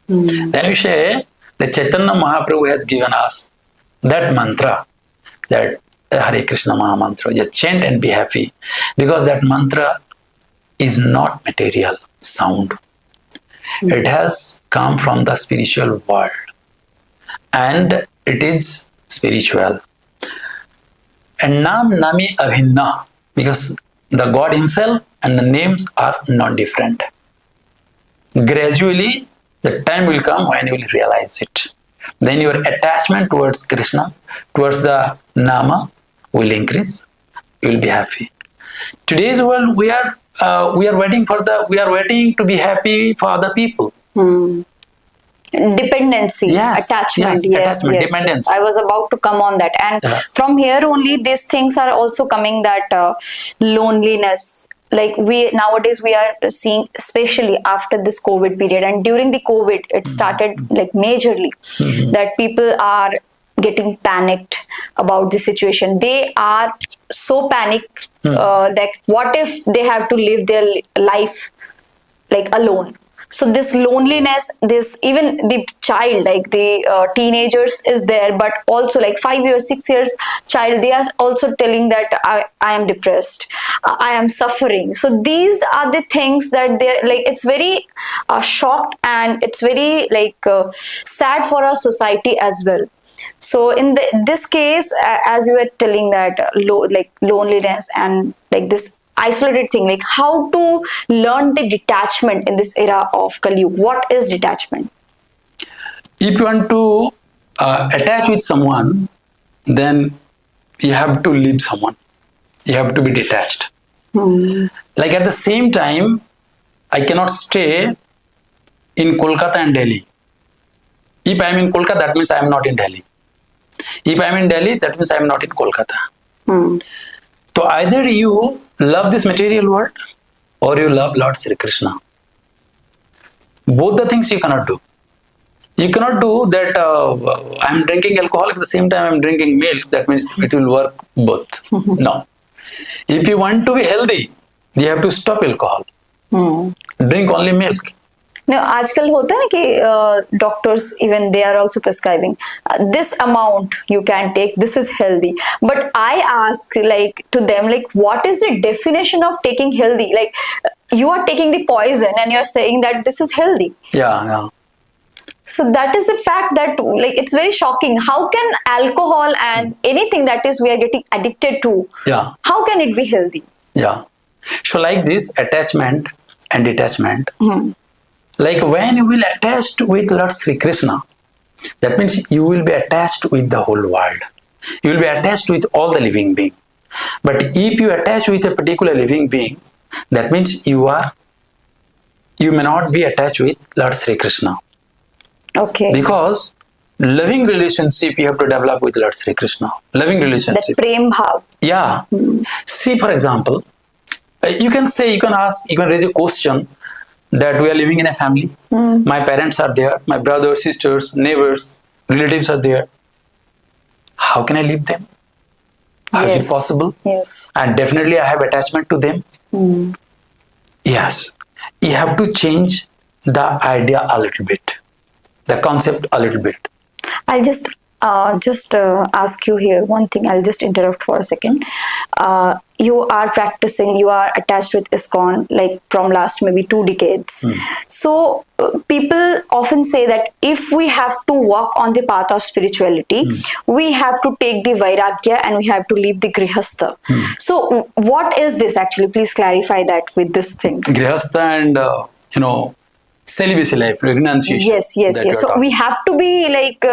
Then we say, the Chaitanya Mahaprabhu has given us that mantra, that Hare Krishna Maha Mantra. Just chant and be happy. Because that mantra is not material sound. It has come from the spiritual world. And it is spiritual. And Nam Nami Abhinna, because the God himself and the names are not different. Gradually, the time will come when you will realize it. Then your attachment towards Krishna, towards the Nama will increase. You will be happy. Today's world, we are waiting to be happy for other people. Dependency, Yes, attachment. yes, Yes, attachment, yes, dependency. yes. I was about to come on that, and Yeah. from here only these things are also coming, that loneliness. Like we nowadays we are seeing, especially after this COVID period and during the COVID, it started like majorly, that people are getting panicked about the situation. They are so panicked, that what if they have to live their life like alone. So this loneliness, this, even the child, like the teenagers is there, but also like 5 years 6 years child, they are also telling that I am depressed, I am suffering. So these are the things that they like, it's very shocked, and it's very like sad for our society as well. So in this case, as you were telling that like loneliness and like this isolated thing, like how to learn the detachment in this era of Kali Yuga. What is detachment? If you want to attach with someone, then you have to leave someone. You have to be detached. Like at the same time, I cannot stay in Kolkata and Delhi. If I am in Kolkata, that means I am not in Delhi. If I am in Delhi, that means I am not in Kolkata. So either you love this material world or you love Lord Sri Krishna. Both the things you cannot do. You cannot do that. I am drinking alcohol, at the same time I am drinking milk. That means it will work both. No. If you want to be healthy, you have to stop alcohol. Drink only milk. Now, आजकल होता है ना कि doctors even they are also prescribing this amount you can take. This is healthy. But I ask like to them, like what is the definition of taking healthy? Like you are taking the poison and you are saying that this is healthy. Yeah. So that is the fact that like it's very shocking. How can alcohol and anything that is we are getting addicted to? Yeah. How can it be healthy? Yeah. So like this attachment and detachment. Like when you will attach with Lord Sri Krishna, that means you will be attached with the whole world. You will be attached with all the living being. But if you attach with a particular living being, that means you may not be attached with Lord Sri Krishna. Okay. Because loving relationship you have to develop with Lord Sri Krishna. Loving relationship. That prem bhav. Yeah. See, for example, you can raise a question that we are living in a family. My parents are there, my brothers, sisters, neighbors, relatives are there. How can I leave them? How is it possible? Yes. And definitely I have attachment to them. Yes. You have to change the idea a little bit, the concept a little bit. I'll just ask you here one thing. I'll just interrupt for a second. You are practicing, you are attached with ISKCON like from last maybe 2 decades. So people often say that if we have to walk on the path of spirituality, we have to take the vairagya and we have to leave the grihastha. So what is this actually? Please clarify that with this thing. Grihastha and celibacy life, renunciation. Yes. So we have to be like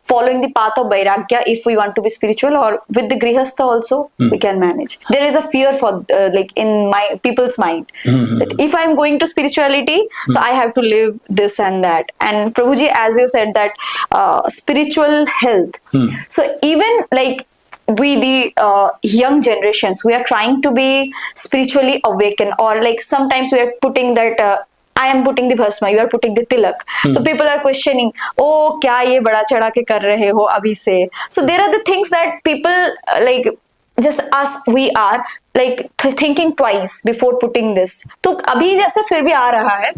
following the path of vairagya if we want to be spiritual, or with the grihastha also we can manage. There is a fear for like in my people's mind that if I'm going to spirituality, so I have to live this and that. And Prabhuji, as you said that spiritual health. So even like we the young generations, we are trying to be spiritually awakened, or like sometimes we are putting that I am putting the bhasma, you are putting the tilak. So people are questioning, oh, kya ye bada chada ke kar rahe ho abhi se? So there are the things that people like just us, we are like thinking twice before putting this. तो अभी जैसे फिर भी आ रहा है.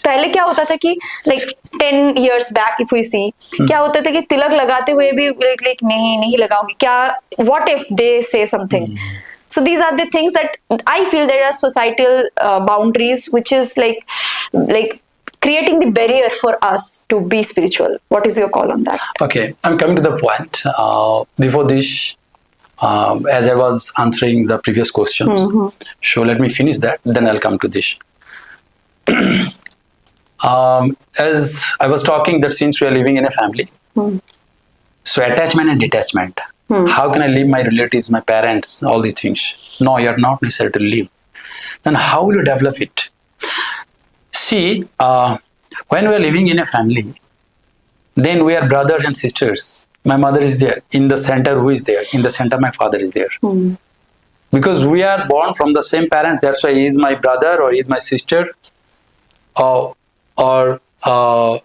पहले क्या होता था कि like 10 years back if we see, क्या होता था कि तिलक लगाते हुए भी like नहीं लगाऊंगी क्या, what if they say something. So these are the things that I feel there are societal boundaries which is like creating the barrier for us to be spiritual. What is your call on that? Okay, I'm coming to the point. Before this, as I was answering the previous questions, so let me finish that, then I'll come to this. As I was talking that since we are living in a family, so attachment and detachment. How can I leave my relatives, my parents, all these things? No, you are not necessary to leave. Then how will you develop it? See, when we are living in a family, then we are brothers and sisters. My mother is there. In the center, who is there? In the center, my father is there. Because we are born from the same parent, that's why he is my brother or he is my sister. Or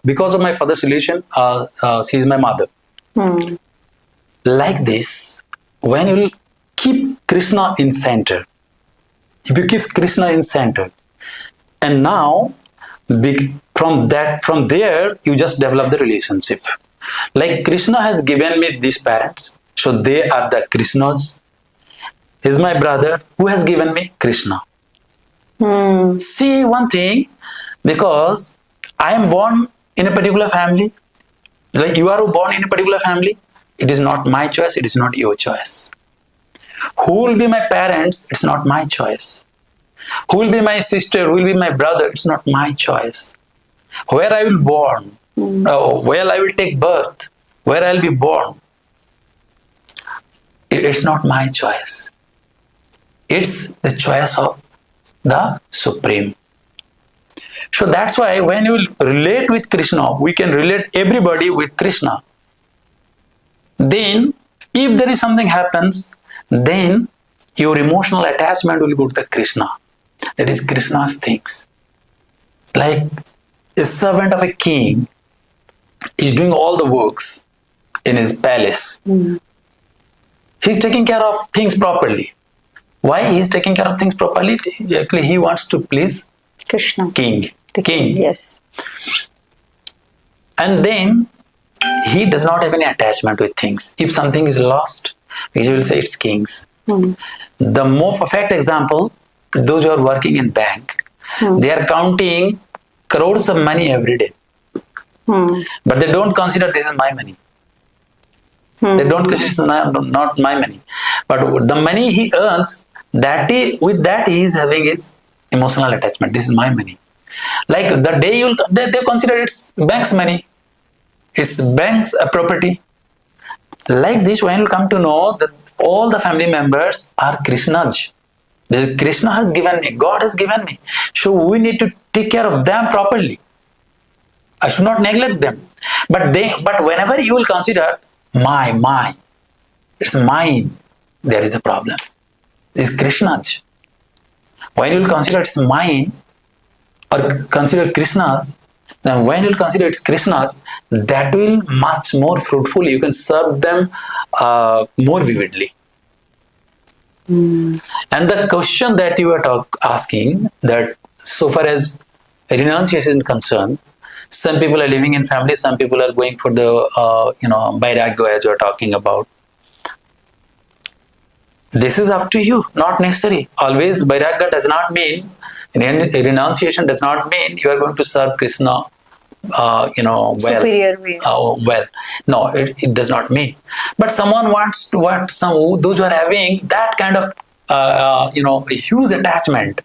because of my father's relation, she is my mother. Like this, when you keep Krishna in center, if you keep Krishna in center, and now from there you just develop the relationship. Like Krishna has given me these parents, so they are the Krishnas. He is my brother who has given me Krishna. See one thing, because I am born in a particular family, like you are born in a particular family, it is not my choice, it is not your choice. Who will be my parents? It's not my choice. Who will be my sister? Who will be my brother? It's not my choice. Where I will born, where I will take birth, where I will be born, it's not my choice. It's the choice of the Supreme. So that's why when you relate with Krishna, we can relate everybody with Krishna. Then, if there is something happens, then your emotional attachment will go to the Krishna. That is Krishna's things. Like a servant of a king is doing all the works in his palace. He's taking care of things properly. Why he's taking care of things properly? Actually, he wants to please Krishna. King. The king. Yes. And then he does not have any attachment with things. If something is lost, he will say it's king's. The more perfect example, those who are working in bank, they are counting crores of money every day. But they don't consider this is my money. They don't consider it's not my money. But the money he earns, with that he is having his emotional attachment. This is my money. Like the day they consider it's bank's money. It's bank's property. Like this, when you come to know that all the family members are Krishna's. Krishna has given me, God has given me. So we need to take care of them properly. I should not neglect them. But whenever you will consider my, it's mine, there is the problem. It's Krishna's. When you will consider it's mine or consider Krishna's, then when you will consider it's Krishna's, that will much more fruitful. You can serve them more vividly. And the question that you are asking, that so far as renunciation is concerned, some people are living in family, some people are going for the vairagya as you are talking about. This is up to you, not necessary. Always vairagya does not mean, renunciation does not mean you are going to serve Krishna well. Superior way. Well, no, it does not mean. But someone wants to those who are having that kind of huge attachment,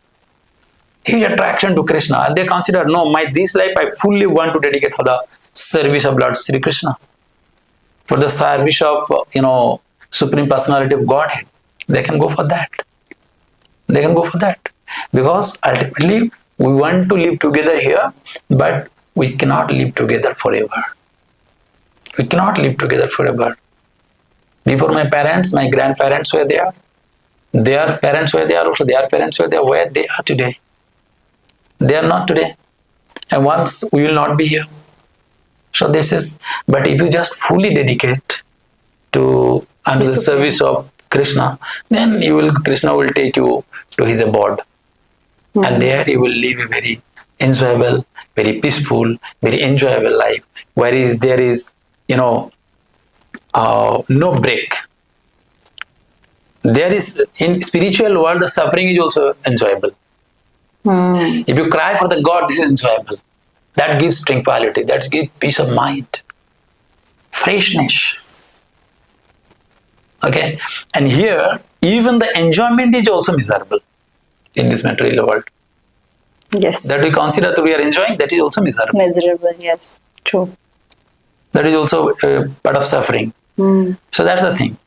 huge attraction to Krishna, and they consider, no, this life I fully want to dedicate for the service of Lord Sri Krishna, for the service of Supreme Personality of Godhead. They can go for that. They can go for that. Because ultimately we want to live together here, but we cannot live together forever. We cannot live together forever. Before my parents, my grandparents were there. Their parents were there, also their parents were there. Where they are today? They are not today. And once we will not be here. So this is, but if you just fully dedicate to under the service of Krishna, then Krishna will take you to his abode. And there you will live a very enjoyable, very peaceful, very enjoyable life, where there is, no break. There is, in spiritual world, the suffering is also enjoyable. If you cry for the God, this is enjoyable. That gives tranquility, that gives peace of mind, freshness. Okay, and here, even the enjoyment is also miserable in this material world. Yes. That we consider that we are enjoying, that is also miserable. Miserable, yes, true. That is also a part of suffering. So that's the thing.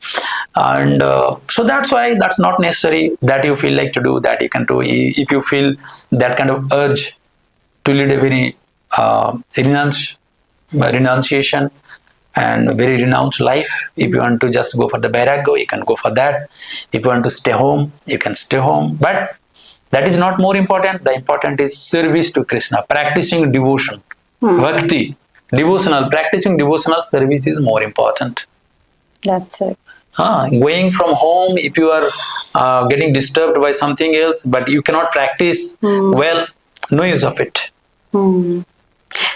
And so that's why that's not necessary that you feel like to do, that you can do. If you feel that kind of urge to lead a very renounced renunciation and very renounced life. If you want to just go for the vairagya, you can go for that. If you want to stay home, you can stay home. But that is not more important. The important is service to Krishna, practicing devotion, bhakti, practicing devotional service is more important. That's it. Going from home, if you are getting disturbed by something else, but you cannot practice well, no use of it.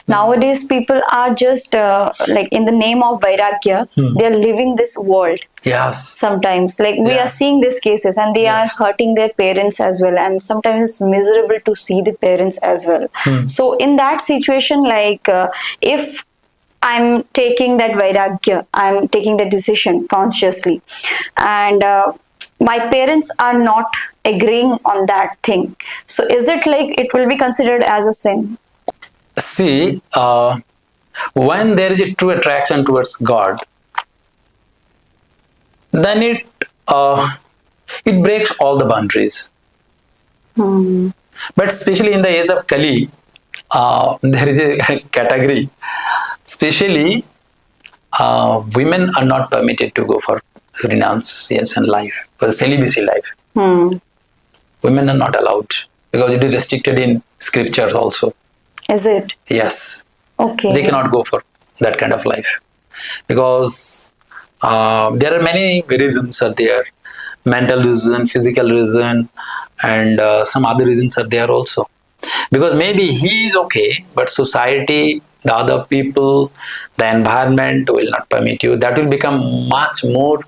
Nowadays, people are just like in the name of Vairagya, they are living this world. Yes. Sometimes, like we are seeing these cases, and they are hurting their parents as well. And sometimes it's miserable to see the parents as well. So, in that situation, like if I'm taking that Vairagya, I'm taking the decision consciously, and my parents are not agreeing on that thing. So, is it like it will be considered as a sin? See, when there is a true attraction towards God, then it breaks all the boundaries. But especially in the age of Kali, there is a category. Especially, women are not permitted to go for renunciation life, for the celibacy life. Women are not allowed because it is restricted in scriptures also. Is it? Yes. Okay. They cannot go for that kind of life because there are many reasons are there. Mental reason, physical reason, and some other reasons are there also. Because maybe he is okay, but society, the other people, the environment will not permit you. That will become much more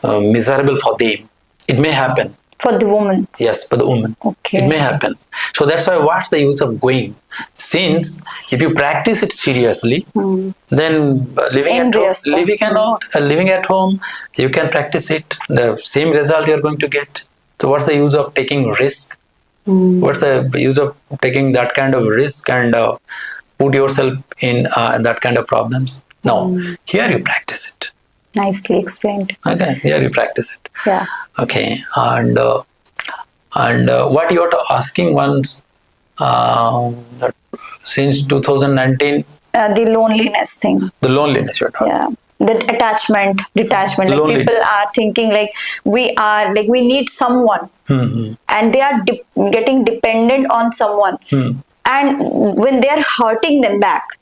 miserable for them. It may happen. For the woman? Yes, for the woman. Okay. It may happen. So that's why what's the use of going? Since if you practice it seriously, then living at home, you can practice it. The same result you are going to get. So what's the use of taking risk? What's the use of taking that kind of risk and put yourself in that kind of problems? No, here you practice it. Nicely explained. Okay, here you practice it. Yeah. Okay, and what you are asking once since 2019. The loneliness thing. The loneliness you're talking. Yeah. The attachment, detachment. Like people are thinking like we need someone, and they are getting dependent on someone, and when they are hurting them back,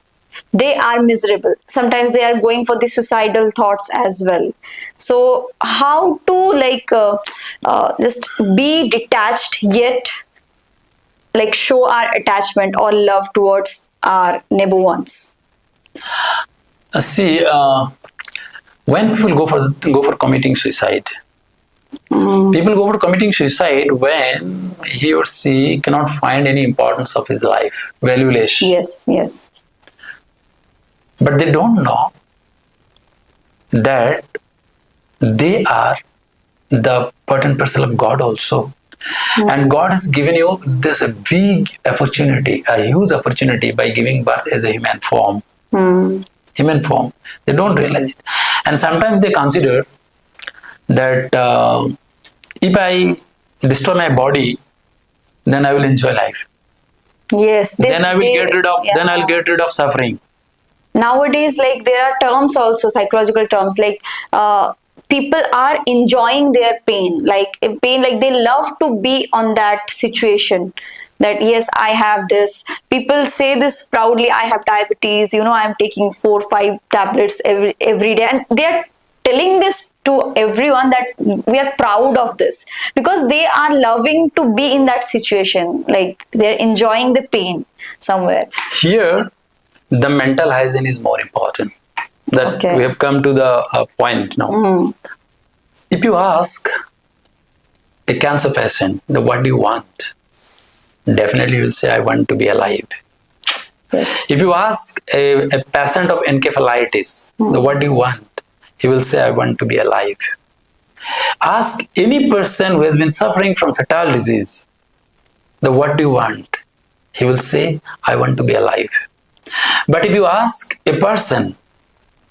they are miserable. Sometimes they are going for the suicidal thoughts as well. So how to just be detached yet like show our attachment or love towards our neighbor ones? See, when people go for committing suicide, people go for committing suicide when he or she cannot find any importance of his life, valuation. Yes. But they don't know that they are the part and parcel of God also. And God has given you this a big opportunity, a huge opportunity by giving birth as a human form. Human form. They don't realize it. And sometimes they consider that if I destroy my body, then I will enjoy life. Yes. Then I'll get rid of suffering. Nowadays, like there are terms also, psychological terms, like people are enjoying their pain, like they love to be on that situation. That yes, I have this. People say this proudly. I have diabetes. I'm taking 4-5 tablets every day, and they are telling this to everyone that we are proud of this because they are loving to be in that situation. Like they're enjoying the pain somewhere. Here, the mental hygiene is more important. That we have come to the point now. If you ask a cancer patient, what do you want? Definitely he will say, I want to be alive. Yes. If you ask a patient of encephalitis, what do you want? He will say, I want to be alive. Ask any person who has been suffering from fatal disease, what do you want? He will say, I want to be alive. But if you ask a person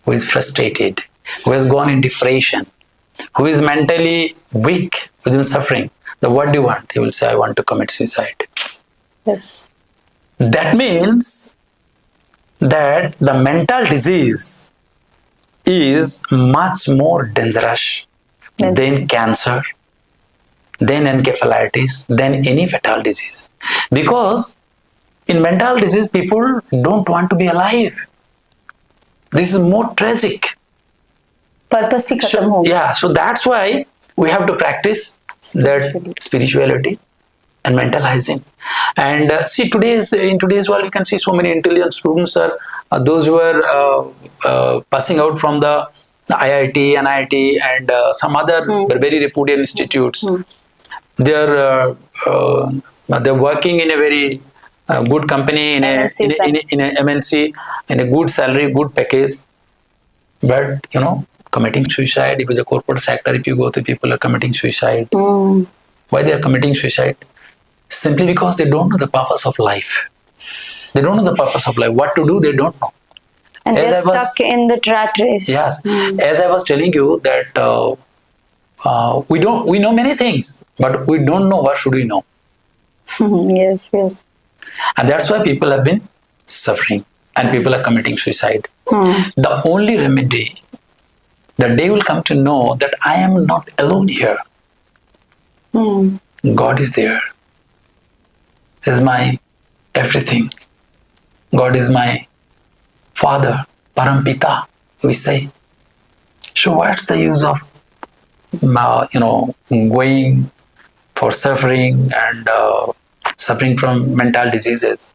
who is frustrated, who has gone in depression, who is mentally weak, who has been suffering, what do you want? He will say, I want to commit suicide. Yes. That means that the mental disease is much more dangerous than cancer, than encephalitis, than any fatal disease. Because in mental disease, people don't want to be alive. This is more tragic. Purpose ही खत्म हो गया. Yeah, so that's why we have to practice that spirituality and mental hygiene. And see, in today's world, you can see so many intelligent students are those who are passing out from the IIT, NIT, and some other very reputed institutes. They're working in a very good company, in a MNC, in a good salary, good package. But committing suicide. If it's a corporate sector, if you go to, people are committing suicide. Why they are committing suicide? Simply because they don't know the purpose of life. They don't know the purpose of life. What to do, they don't know. And they're stuck in the rat race. Yes. As I was telling you that we know many things, but we don't know what should we know. Yes. And that's why people have been suffering and people are committing suicide. The only remedy, the day will come to know that I am not alone here. God is there. He is my everything. God is my Father, Parampita, we say. So what's the use of going for suffering and suffering from mental diseases?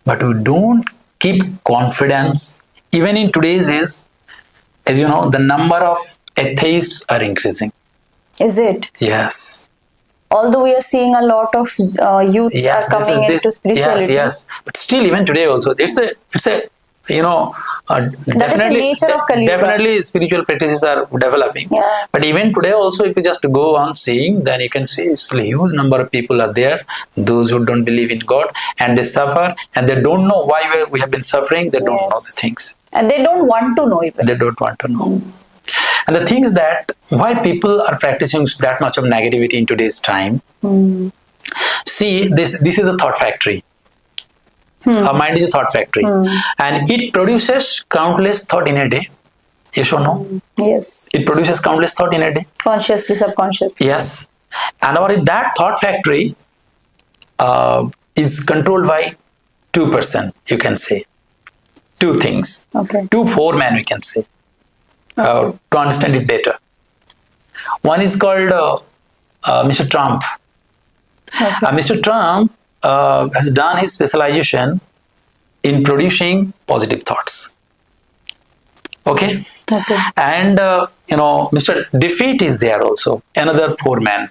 But we don't keep confidence. Even in today's age, as you know, the number of atheists are increasing. Is it? Yes. Although we are seeing a lot of youths are coming into spirituality. Yes. But still, even today also, it's a that definitely, is the nature of Kali Yuga. Definitely spiritual practices are developing. Yeah. But even today also, if you just go on seeing, then you can see a huge number of people are there, those who don't believe in God, and they suffer, and they don't know why we have been suffering. They don't know the things. And they don't want to know even. They don't want to know. And the thing is that why people are practicing that much of negativity in today's time. See, this is a thought factory. Our mind is a thought factory, and it produces countless thoughts in a day. Yes or no? Yes. It produces countless thoughts in a day. Consciously, subconsciously. Yes. And that thought factory is controlled by 2%, you can say. Two things. Okay. 2 foremen, we can say. To understand it better. One is called Mr. Trump. Okay. Mr. Trump has done his specialization in producing positive thoughts. Okay? And Mr. Defeat is there also, another foreman.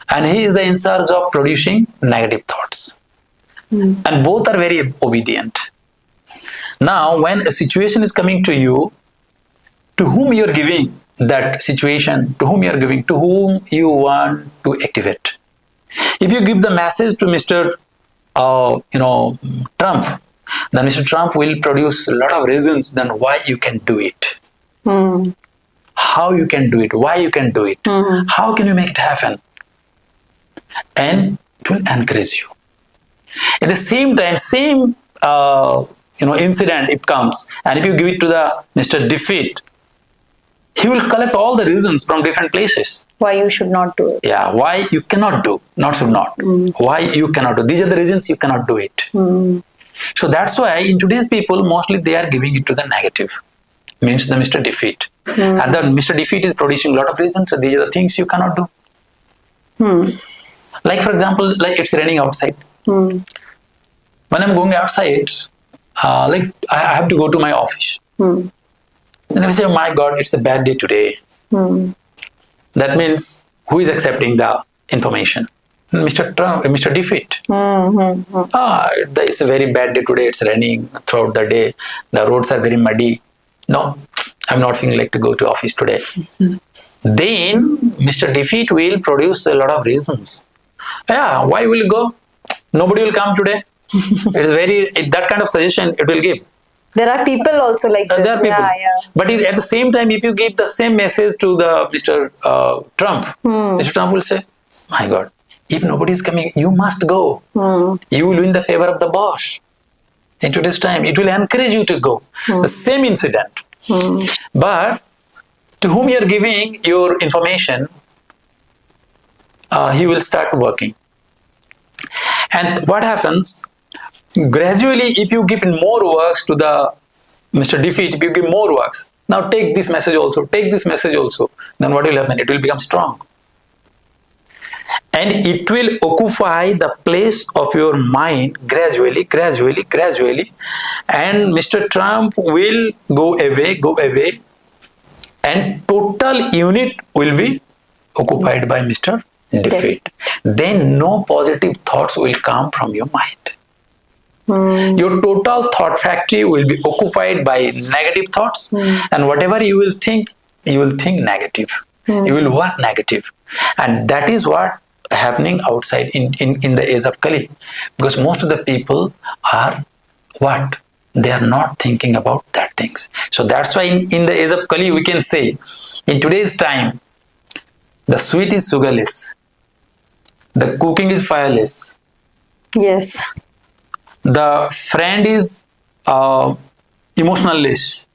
And he is in charge of producing negative thoughts. And both are very obedient. Now, when a situation is coming to you, to whom you are giving that situation, to whom you want to activate. If you give the message to Mr. Trump, then Mr. Trump will produce a lot of reasons then why you can do it. How you can do it, why you can do it, how can you make it happen. And it will encourage you. At the same time, incident it comes, and if you give it to the Mr. Defeat, he will collect all the reasons from different places. Why you should not do it. Yeah, why you cannot do, not should not. Why you cannot do. These are the reasons you cannot do it. So that's why in today's people, mostly they are giving it to the negative. Means the Mr. Defeat. And then Mr. Defeat is producing a lot of reasons. So these are the things you cannot do. Like for example, like it's raining outside. When I'm going outside, I have to go to my office. Then I say, oh my God, it's a bad day today. That means who is accepting the information? Mr. Trump, Mr. Defeat. It's a very bad day today. It's raining throughout the day. The roads are very muddy. No, I'm not feeling like to go to office today. Then Mr. Defeat will produce a lot of reasons. Yeah, why will you go? Nobody will come today. That kind of suggestion it will give. There are people also like this. There are people. But at the same time, if you give the same message to the Mr. Trump, Mr. Trump will say, my God, if nobody is coming, you must go. You will win the favor of the boss. In today's time, it will encourage you to go. The same incident. But to whom you're giving your information, he will start working. And what happens? Gradually, if you give more works to the Mr. Defeat, if you give more works, now take this message also, take this message also, then what will happen? It will become strong. And it will occupy the place of your mind gradually, gradually, gradually. And Mr. Trump will go away, and total unit will be occupied by Mr. Defeat. Then no positive thoughts will come from your mind. Your total thought factory will be occupied by negative thoughts, and whatever you will think negative. You will work negative. And that is what happening outside in the age of Kali. Because most of the people are what? They are not thinking about that things. So that's why in the age of Kali we can say, in today's time, the sweet is sugarless, the cooking is fireless. Yes. The friend is emotionless,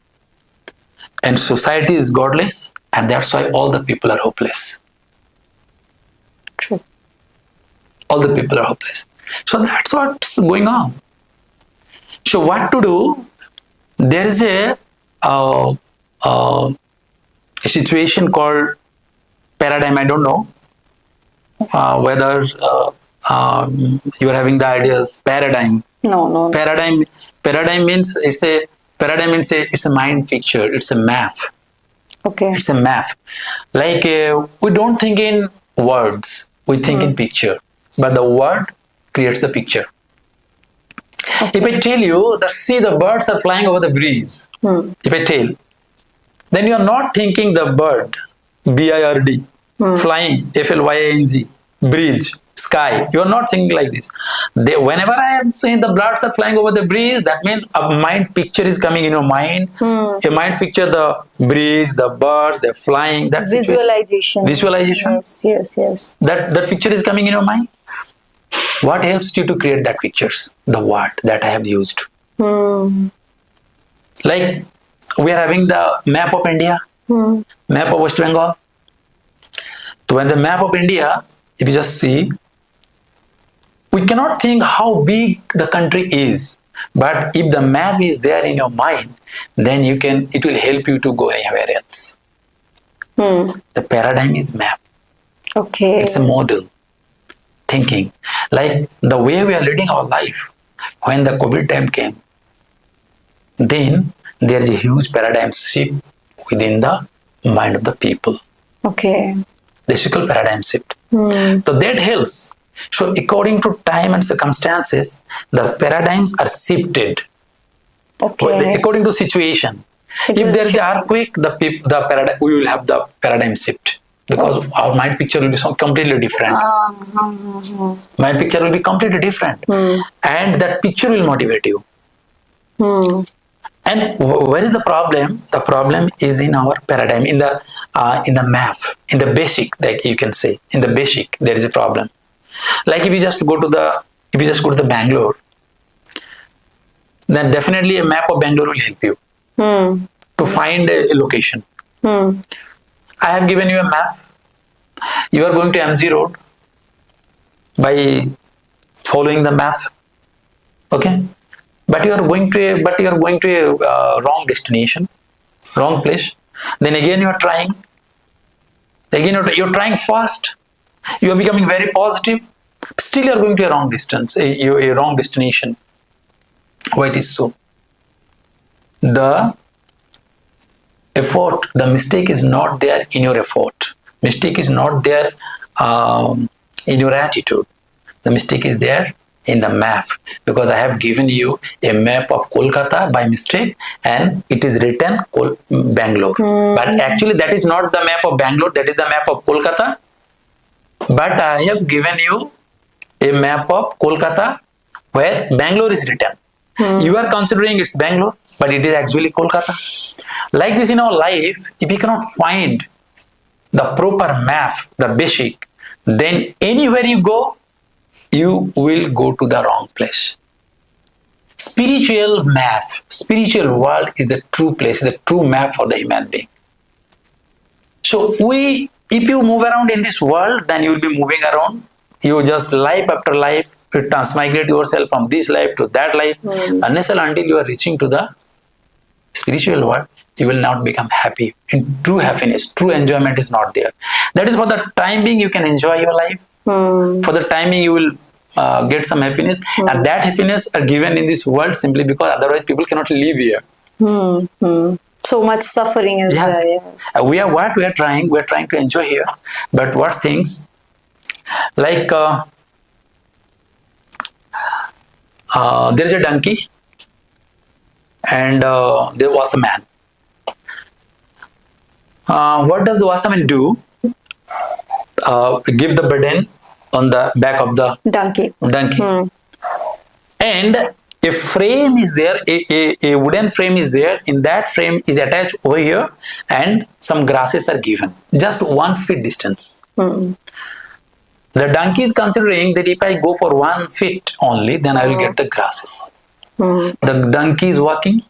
and society is godless, and that's why all the people are hopeless. True. All the people are hopeless. So that's what's going on. So what to do? There is a situation called paradigm. I don't know whether you are having the ideas paradigm. No. Paradigm means it's a mind picture. It's a map. Okay. It's a map. Like we don't think in words. We think in picture. But the word creates the picture. Okay. If I tell you that see the birds are flying over the breeze. If I tell, then you are not thinking the bird, B-I-R-D, flying, F-L-Y-A-N-G, breeze, sky. You are not thinking like this. Whenever I am saying the birds are flying over the breeze, that means a mind picture is coming in your mind. A mind picture, the breeze, the birds, they're flying. That Visualization. Visualization. Yes. That picture is coming in your mind. What helps you to create that pictures? The word that I have used. Like we are having the map of India, map of West Bengal. So when the map of India, if you just see, we cannot think how big the country is. But if the map is there in your mind, then it will help you to go anywhere else. The paradigm is map. Okay. It's a model. Thinking. Like the way we are leading our life, when the COVID time came, then there is a huge paradigm shift within the mind of the people. Okay. This is called paradigm shift. So that helps. So according to time and circumstances, the paradigms are shifted. Okay. According to situation. If there is an earthquake, we will have the paradigm shift. Because our mind picture will be completely different. Mind picture will be completely different. And that picture will motivate you. And where is the problem? The problem is in our paradigm, in the map, in the basic, like you can say, in the basic, there is a problem. Like if you just go to the Bangalore, then definitely a map of Bangalore will help you to find a location. I have given you a map. You are going to MG Road by following the map. Okay, but you are going to a wrong destination, wrong place. Then again you are trying. Again you are trying fast. You are becoming very positive. Still you are going to a wrong distance, a wrong destination. Why it is so? The effort, the mistake is not there in your effort. Mistake is not there in your attitude. The mistake is there in the map, because I have given you a map of Kolkata by mistake and it is written Bangalore. But actually that is not the map of Bangalore, that is the map of Kolkata. But I have given you a map of Kolkata where Bangalore is written. You are considering it's Bangalore, but it is actually Kolkata. Like this in our life, if we cannot find the proper map, the basic, then anywhere you go, you will go to the wrong place. spiritual map, spiritual world is the true place, the true map for the human being. So if you move around in this world, then you will be moving around. You just life after life, you transmigrate yourself from this life to that life, unless and until you are reaching to the spiritual world, you will not become happy. In true happiness, true enjoyment is not there. That is for the time being you can enjoy your life. For the time being you will get some happiness, and that happiness are given in this world simply because otherwise people cannot live here. So much suffering is there. Yes. We are trying to enjoy here, but what things like there is a donkey and there was a man. What does the washerman do? Give the burden on the back of the Donkey. And a frame is there, a wooden frame is there. In that frame is attached over here, and some grasses are given, just 1 feet distance. The donkey is considering that if I go for 1 feet only, then I will get the grasses. The donkey is walking,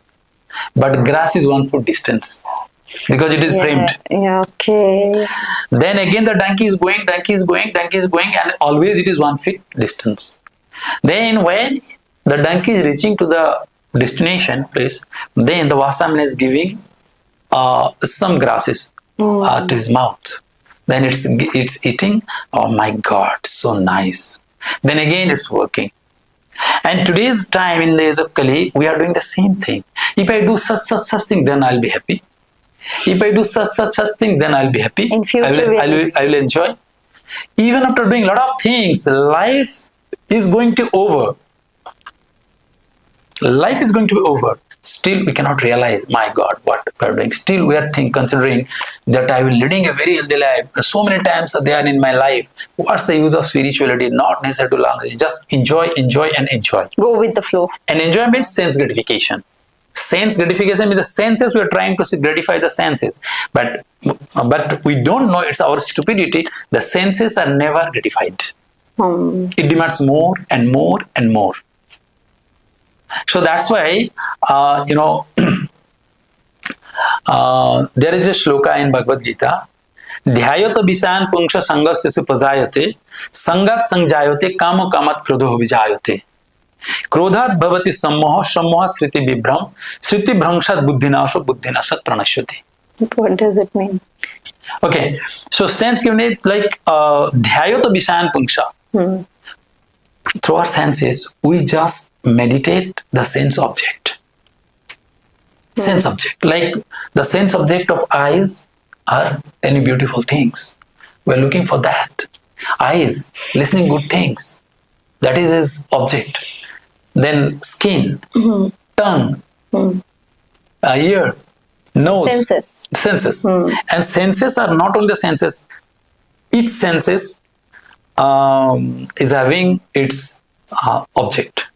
but grass is 1 foot distance because it is framed. Yeah, okay. Then again the donkey is going, and always it is 1 feet distance. Then when the donkey is reaching to the destination place, then the washerman is giving some grasses to his mouth. Then it's eating. Oh my God, so nice. Then again it's working. And today's time, in the age of Kali, we are doing the same thing. If I do such thing, then I'll be happy. If I do such thing, then I'll be happy. In future, I will enjoy. Even after doing a lot of things, life is going to over. Life is going to be over. Still, we cannot realize, my God, what we are doing. Still, we are considering that I will leading a very healthy life. So many times they are in my life. What's the use of spirituality? Not necessary to learn. Just enjoy, and enjoy. Go with the flow. And enjoy means sense gratification. Sense gratification means the senses, we are trying to gratify the senses. But we don't know, it's our stupidity. The senses are never gratified. It demands more and more and more. So that's why, there is a shloka in Bhagavad Gita. Dhyayata visan punksha sangastesu prajayate sangat sangjayate kama kamat krodho vijayate krodhat bhavati sammoha sammoha sriti vibram sriti bhrangshat buddhinasho buddhinasat pranashyati. What does it mean? Okay, so sense given it like dhyayata visan punksha. Through our senses, we just meditate the sense object. Sense object. Like the sense object of eyes are any beautiful things. We're looking for that. Eyes, listening good things. That is his object. Then skin, tongue, ear, nose. Senses. And senses are not only the senses. Each senses is having its object.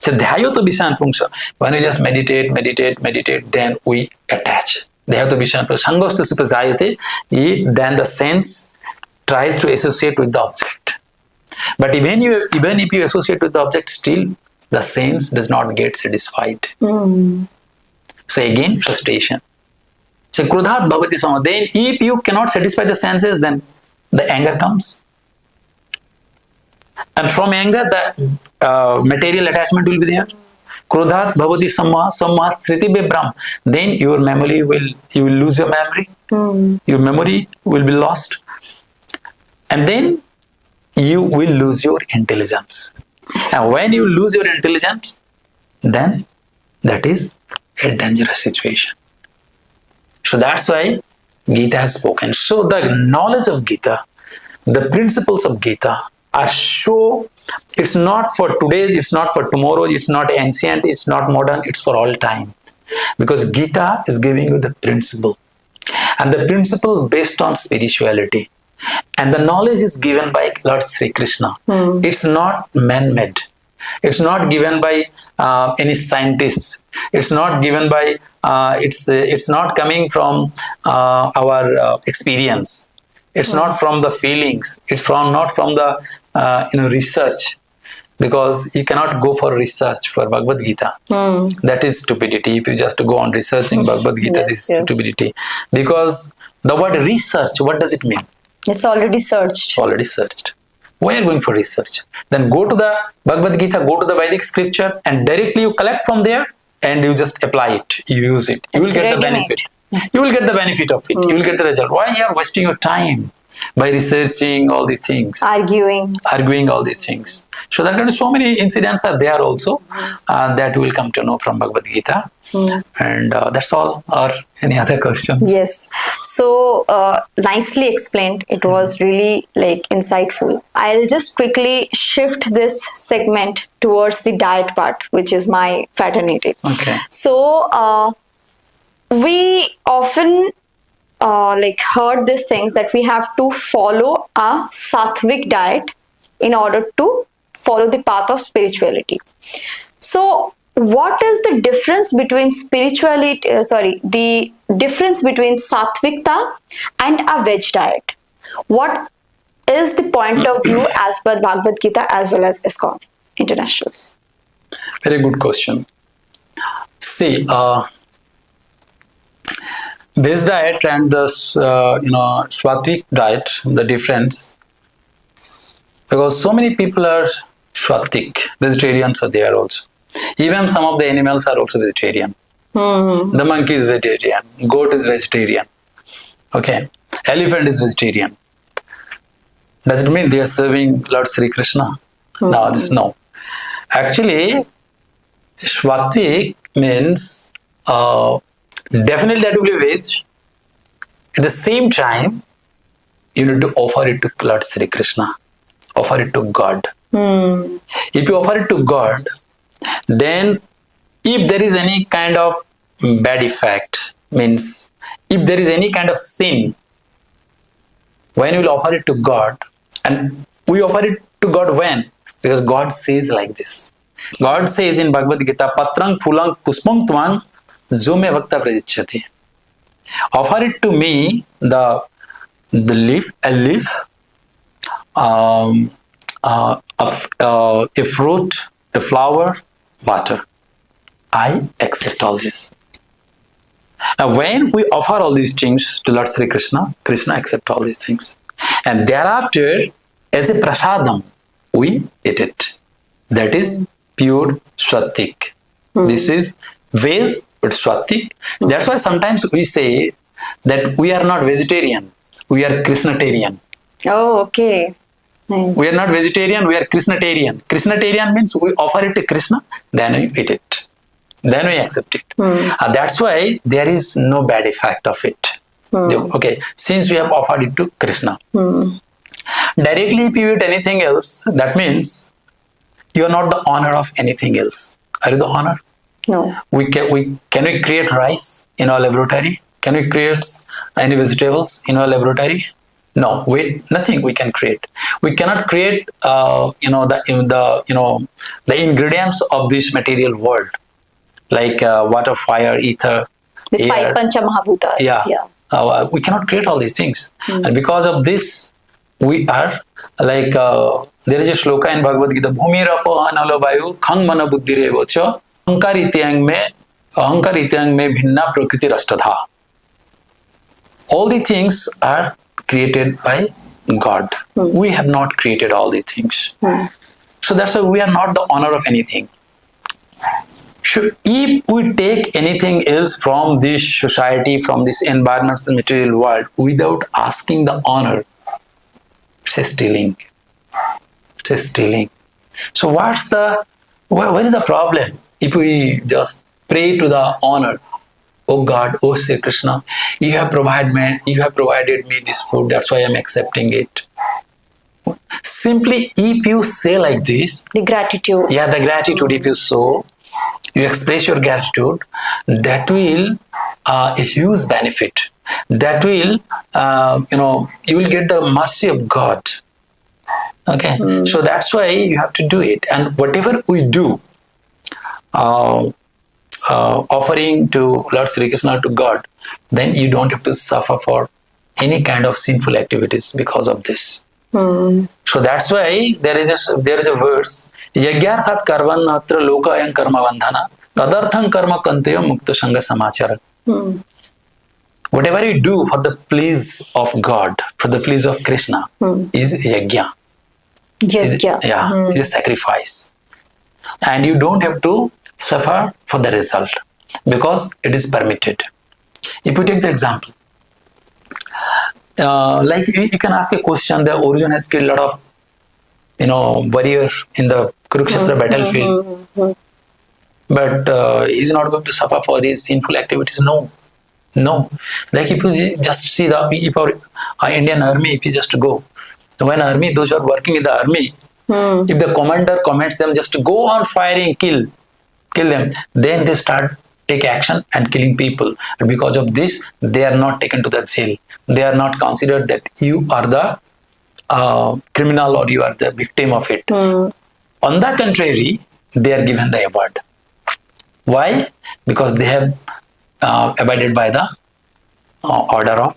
So dhyayoto visan punksha. When we just meditate, then we attach. Dhyayoto visan punksha. Sangostu supajayate. Then the sense tries to associate with the object. But even if you associate with the object, still the sense does not get satisfied. So again, frustration. So krodhat bhavati sammoha. Then if you cannot satisfy the senses, then the anger comes. And from anger, the material attachment will be there. Krodhat bhavati sammoha sriti vibram. Then you will lose your memory. Your memory will be lost. And then you will lose your intelligence. And when you lose your intelligence, then that is a dangerous situation. So that's why Gita has spoken. So the knowledge of Gita, the principles of Gita are so, it's not for today, it's not for tomorrow, it's not ancient, it's not modern, it's for all time. Because Gita is giving you the principle. And the principle based on spirituality. And the knowledge is given by Lord Sri Krishna. It's not man-made. It's not given by any scientists. It's not given by, it's not coming from our experience. It's not from the feelings. It's not from the research. because you cannot go for research for Bhagavad Gita. That is stupidity. If you just go on researching Bhagavad Gita, Yes, this is yes. stupidity. Because the word research, what does it mean? It's already searched. Already searched. Why are you going for research? Then go to the Bhagavad Gita, go to the Vedic scripture, and directly you collect from there and you just apply it. You use it. You will It's get the ready-made. benefit. You will get the benefit of it. You will get the result. Why you are wasting your time by researching all these things? Arguing all these things. So that kind of so many incidents are there also that we will come to know from Bhagavad Gita. And that's all. Or any other questions? Yes. So nicely explained. It was really like insightful. I'll just quickly shift this segment towards the diet part, which is my fraternity. Okay. So we often like heard these things that we have to follow a sattvic diet in order to follow the path of spirituality. So what is the difference between the difference between sattvikta and a veg diet? What is the point of view as per Bhagavad Gita as well as ISKCON Internationals? Very good question. See, veg diet and the Sattvic diet, the difference, because so many people are Sattvic, vegetarians are there also. Even some of the animals are also vegetarian. The monkey is vegetarian, goat is vegetarian, okay, elephant is vegetarian. Does it mean they are serving Lord Sri Krishna? No. Actually, Sattvic means definitely that will be veg. At the same time, you need to offer it to Lord Sri Krishna, offer it to God. If you offer it to God, then if there is any kind of bad effect, means if there is any kind of sin, when you will offer it to God, and we offer it to God when? Because God says like this. God says in Bhagavad Gita, Patrang Phulang Puspang Tvang Zume Bhakta Prajichyati. Offer it to me, the leaf, a leaf, a fruit, a flower, water. I accept all this. Now, when we offer all these things to Lord Sri Krishna, Krishna accepts all these things. And thereafter, as a prasadam, we eat it. That is pure Sattvic. This is veg, but Sattvic. That's why sometimes we say that we are not vegetarian, we are Krishnatarian. Oh, okay. Nice. We are not vegetarian, we are Krishnatarian. Krishnatarian means we offer it to Krishna, then we eat it. Then we accept it. That's why there is no bad effect of it. Okay, since we have offered it to Krishna. Directly if you eat anything else, that means you are not the owner of anything else. Are you the owner? No. Can we create rice in our laboratory? Can we create any vegetables in our laboratory? No, nothing we can create. We cannot create the ingredients of this material world, like water, fire, ether, The air. five Pancha Mahabhutas. Yeah. We cannot create all these things. And because of this, we are like, there is a shloka in Bhagavad Gita, Bhumi Rapo Analo Vayu Khang Mana Buddhi Revocha Ahankar Ityang Me Bhinna Prakriti Rastadha. All the things are created by God. We have not created all these things. So that's why we are not the owner of anything. If we take anything else from this society, from this environment and material world without asking the owner, it's a stealing. It's a stealing. So where is the problem? If we just pray to the owner, oh God, oh Sri Krishna, you have provided me this food, that's why I'm accepting it. Simply, if you say like this, The gratitude. the gratitude, if you show, you express your gratitude, that will a huge benefit. That will, you will get the mercy of God. Okay, so that's why you have to do it. And whatever we do, offering to Lord Sri Krishna, to God, then you don't have to suffer for any kind of sinful activities because of this. So that's why there is a verse यज्ञार्थात कर्मण्यत्र लोक अयं कर्म बंधना तदर्थं कर्म कंतेय मुक्त संग समाचार. Whatever you do for the please of God, for the please of Krishna, is yajna. Is a sacrifice. And you don't have to suffer for the result because it is permitted. If you take the example, like you can ask a question, the Arjuna has killed a lot of warrior in the Kurukshetra battlefield, but he's not going to suffer for his sinful activities. No. Like if you just see if our Indian army, if you just go, when army, those who are working in the army, if the commander commands them just go on firing, kill them, then they start take action and killing people. And because of this, they are not taken to the jail. They are not considered that you are the criminal or you are the victim of it. On the contrary, they are given the award. Why? Because they have abided by the order of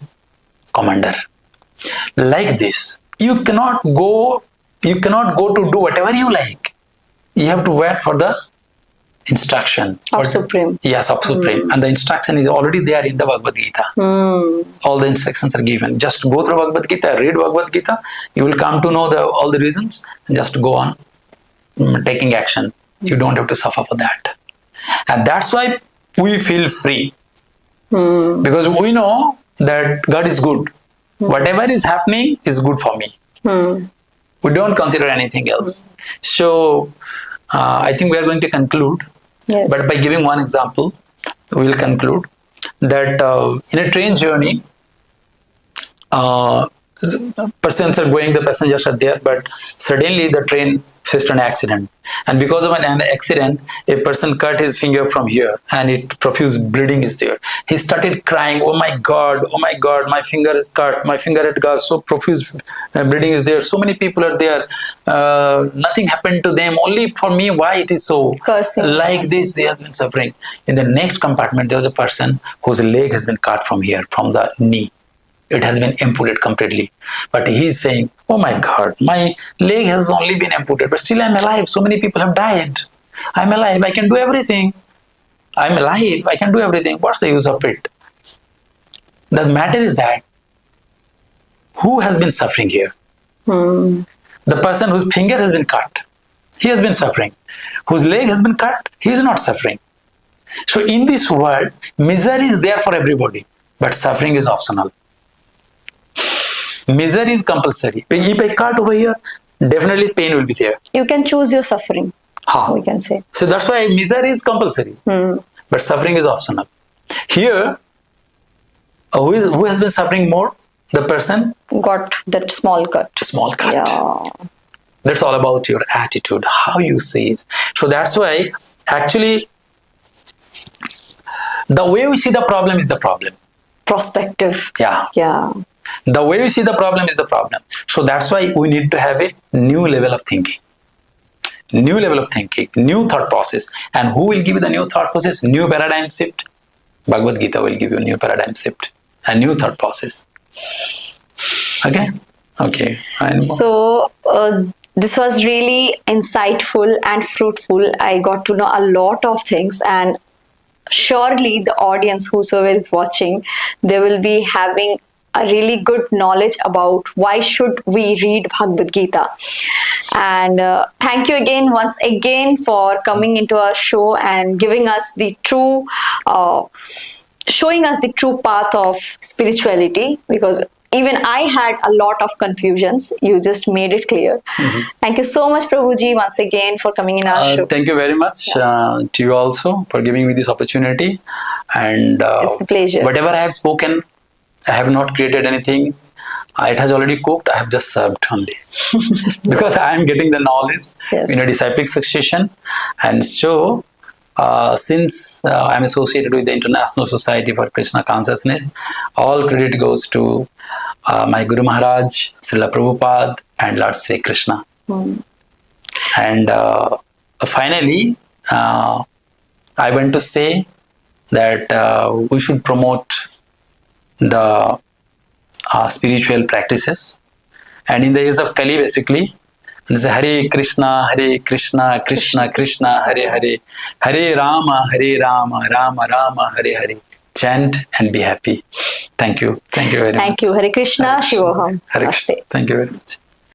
commander. Like this, you cannot go to do whatever you like. You have to wait for the instruction of Supreme. Yes, of Supreme. And the instruction is already there in the Bhagavad Gita. All the instructions are given. Just go through Bhagavad Gita, read Bhagavad Gita, you will come to know all the reasons, and just go on taking action. You don't have to suffer for that. And that's why we feel free. Because we know that God is good. Whatever is happening is good for me. We don't consider anything else. So I think we are going to conclude. Yes. But by giving one example, we will conclude that in a train journey, persons are going, the passengers are there, but suddenly the train faced an accident. And because of an accident, a person cut his finger from here and it profuse bleeding is there. He started crying, oh my God, my finger is cut, my finger had got so profuse bleeding is there. So many people are there. Nothing happened to them. Only for me, why it is so? Cursing. Like this, he has been suffering. In the next compartment, there was a person whose leg has been cut from here, from the knee. It has been amputated completely. But he is saying, oh my God, my leg has only been amputated, but still I'm alive. So many people have died. I'm alive. I can do everything. I'm alive. I can do everything. What's the use of it? The matter is that who has been suffering here? The person whose finger has been cut, he has been suffering. Whose leg has been cut, he is not suffering. So in this world, misery is there for everybody, but suffering is optional. Misery is compulsory. If I cut over here, definitely pain will be there. You can choose your suffering, we can say. So that's why misery is compulsory, but suffering is optional. Here, who has been suffering more? The person got that small cut. Small cut. Yeah. That's all about your attitude, how you see it. So that's why actually the way we see the problem is the problem. Perspective. Yeah. The way we see the problem is the problem. So that's why we need to have a new level of thinking. New level of thinking, new thought process. And who will give you the new thought process? New paradigm shift. Bhagavad Gita will give you a new paradigm shift, a new thought process. Okay. So this was really insightful and fruitful. I got to know a lot of things, and surely the audience, whosoever is watching, they will be having a really good knowledge about why should we read Bhagavad Gita. And thank you once again for coming into our show and giving us the true showing us the true path of spirituality, because even I had a lot of confusions. You just made it clear. Thank you so much, Prabhuji, once again for coming in our show. Thank you very much to you also for giving me this opportunity. And it's a pleasure. Whatever I have spoken, I have not created anything. It has already cooked. I have just served only. Because I am getting the knowledge in a disciplic succession. And so, since I am associated with the International Society for Krishna Consciousness, all credit goes to my Guru Maharaj, Srila Prabhupada, and Lord Sri Krishna. And finally, I want to say that we should promote the spiritual practices. And in the age of Kali, basically, This is Hare Krishna, Krishna Krishna, Hare Hare, Hare Rama, Rama Rama, Hare Hare. Chant and be happy. Thank you. Thank you very much. Thank you. Hare Krishna, Hare Krishna. Shivoham. Hare Krishna. Namaste. Thank you very much.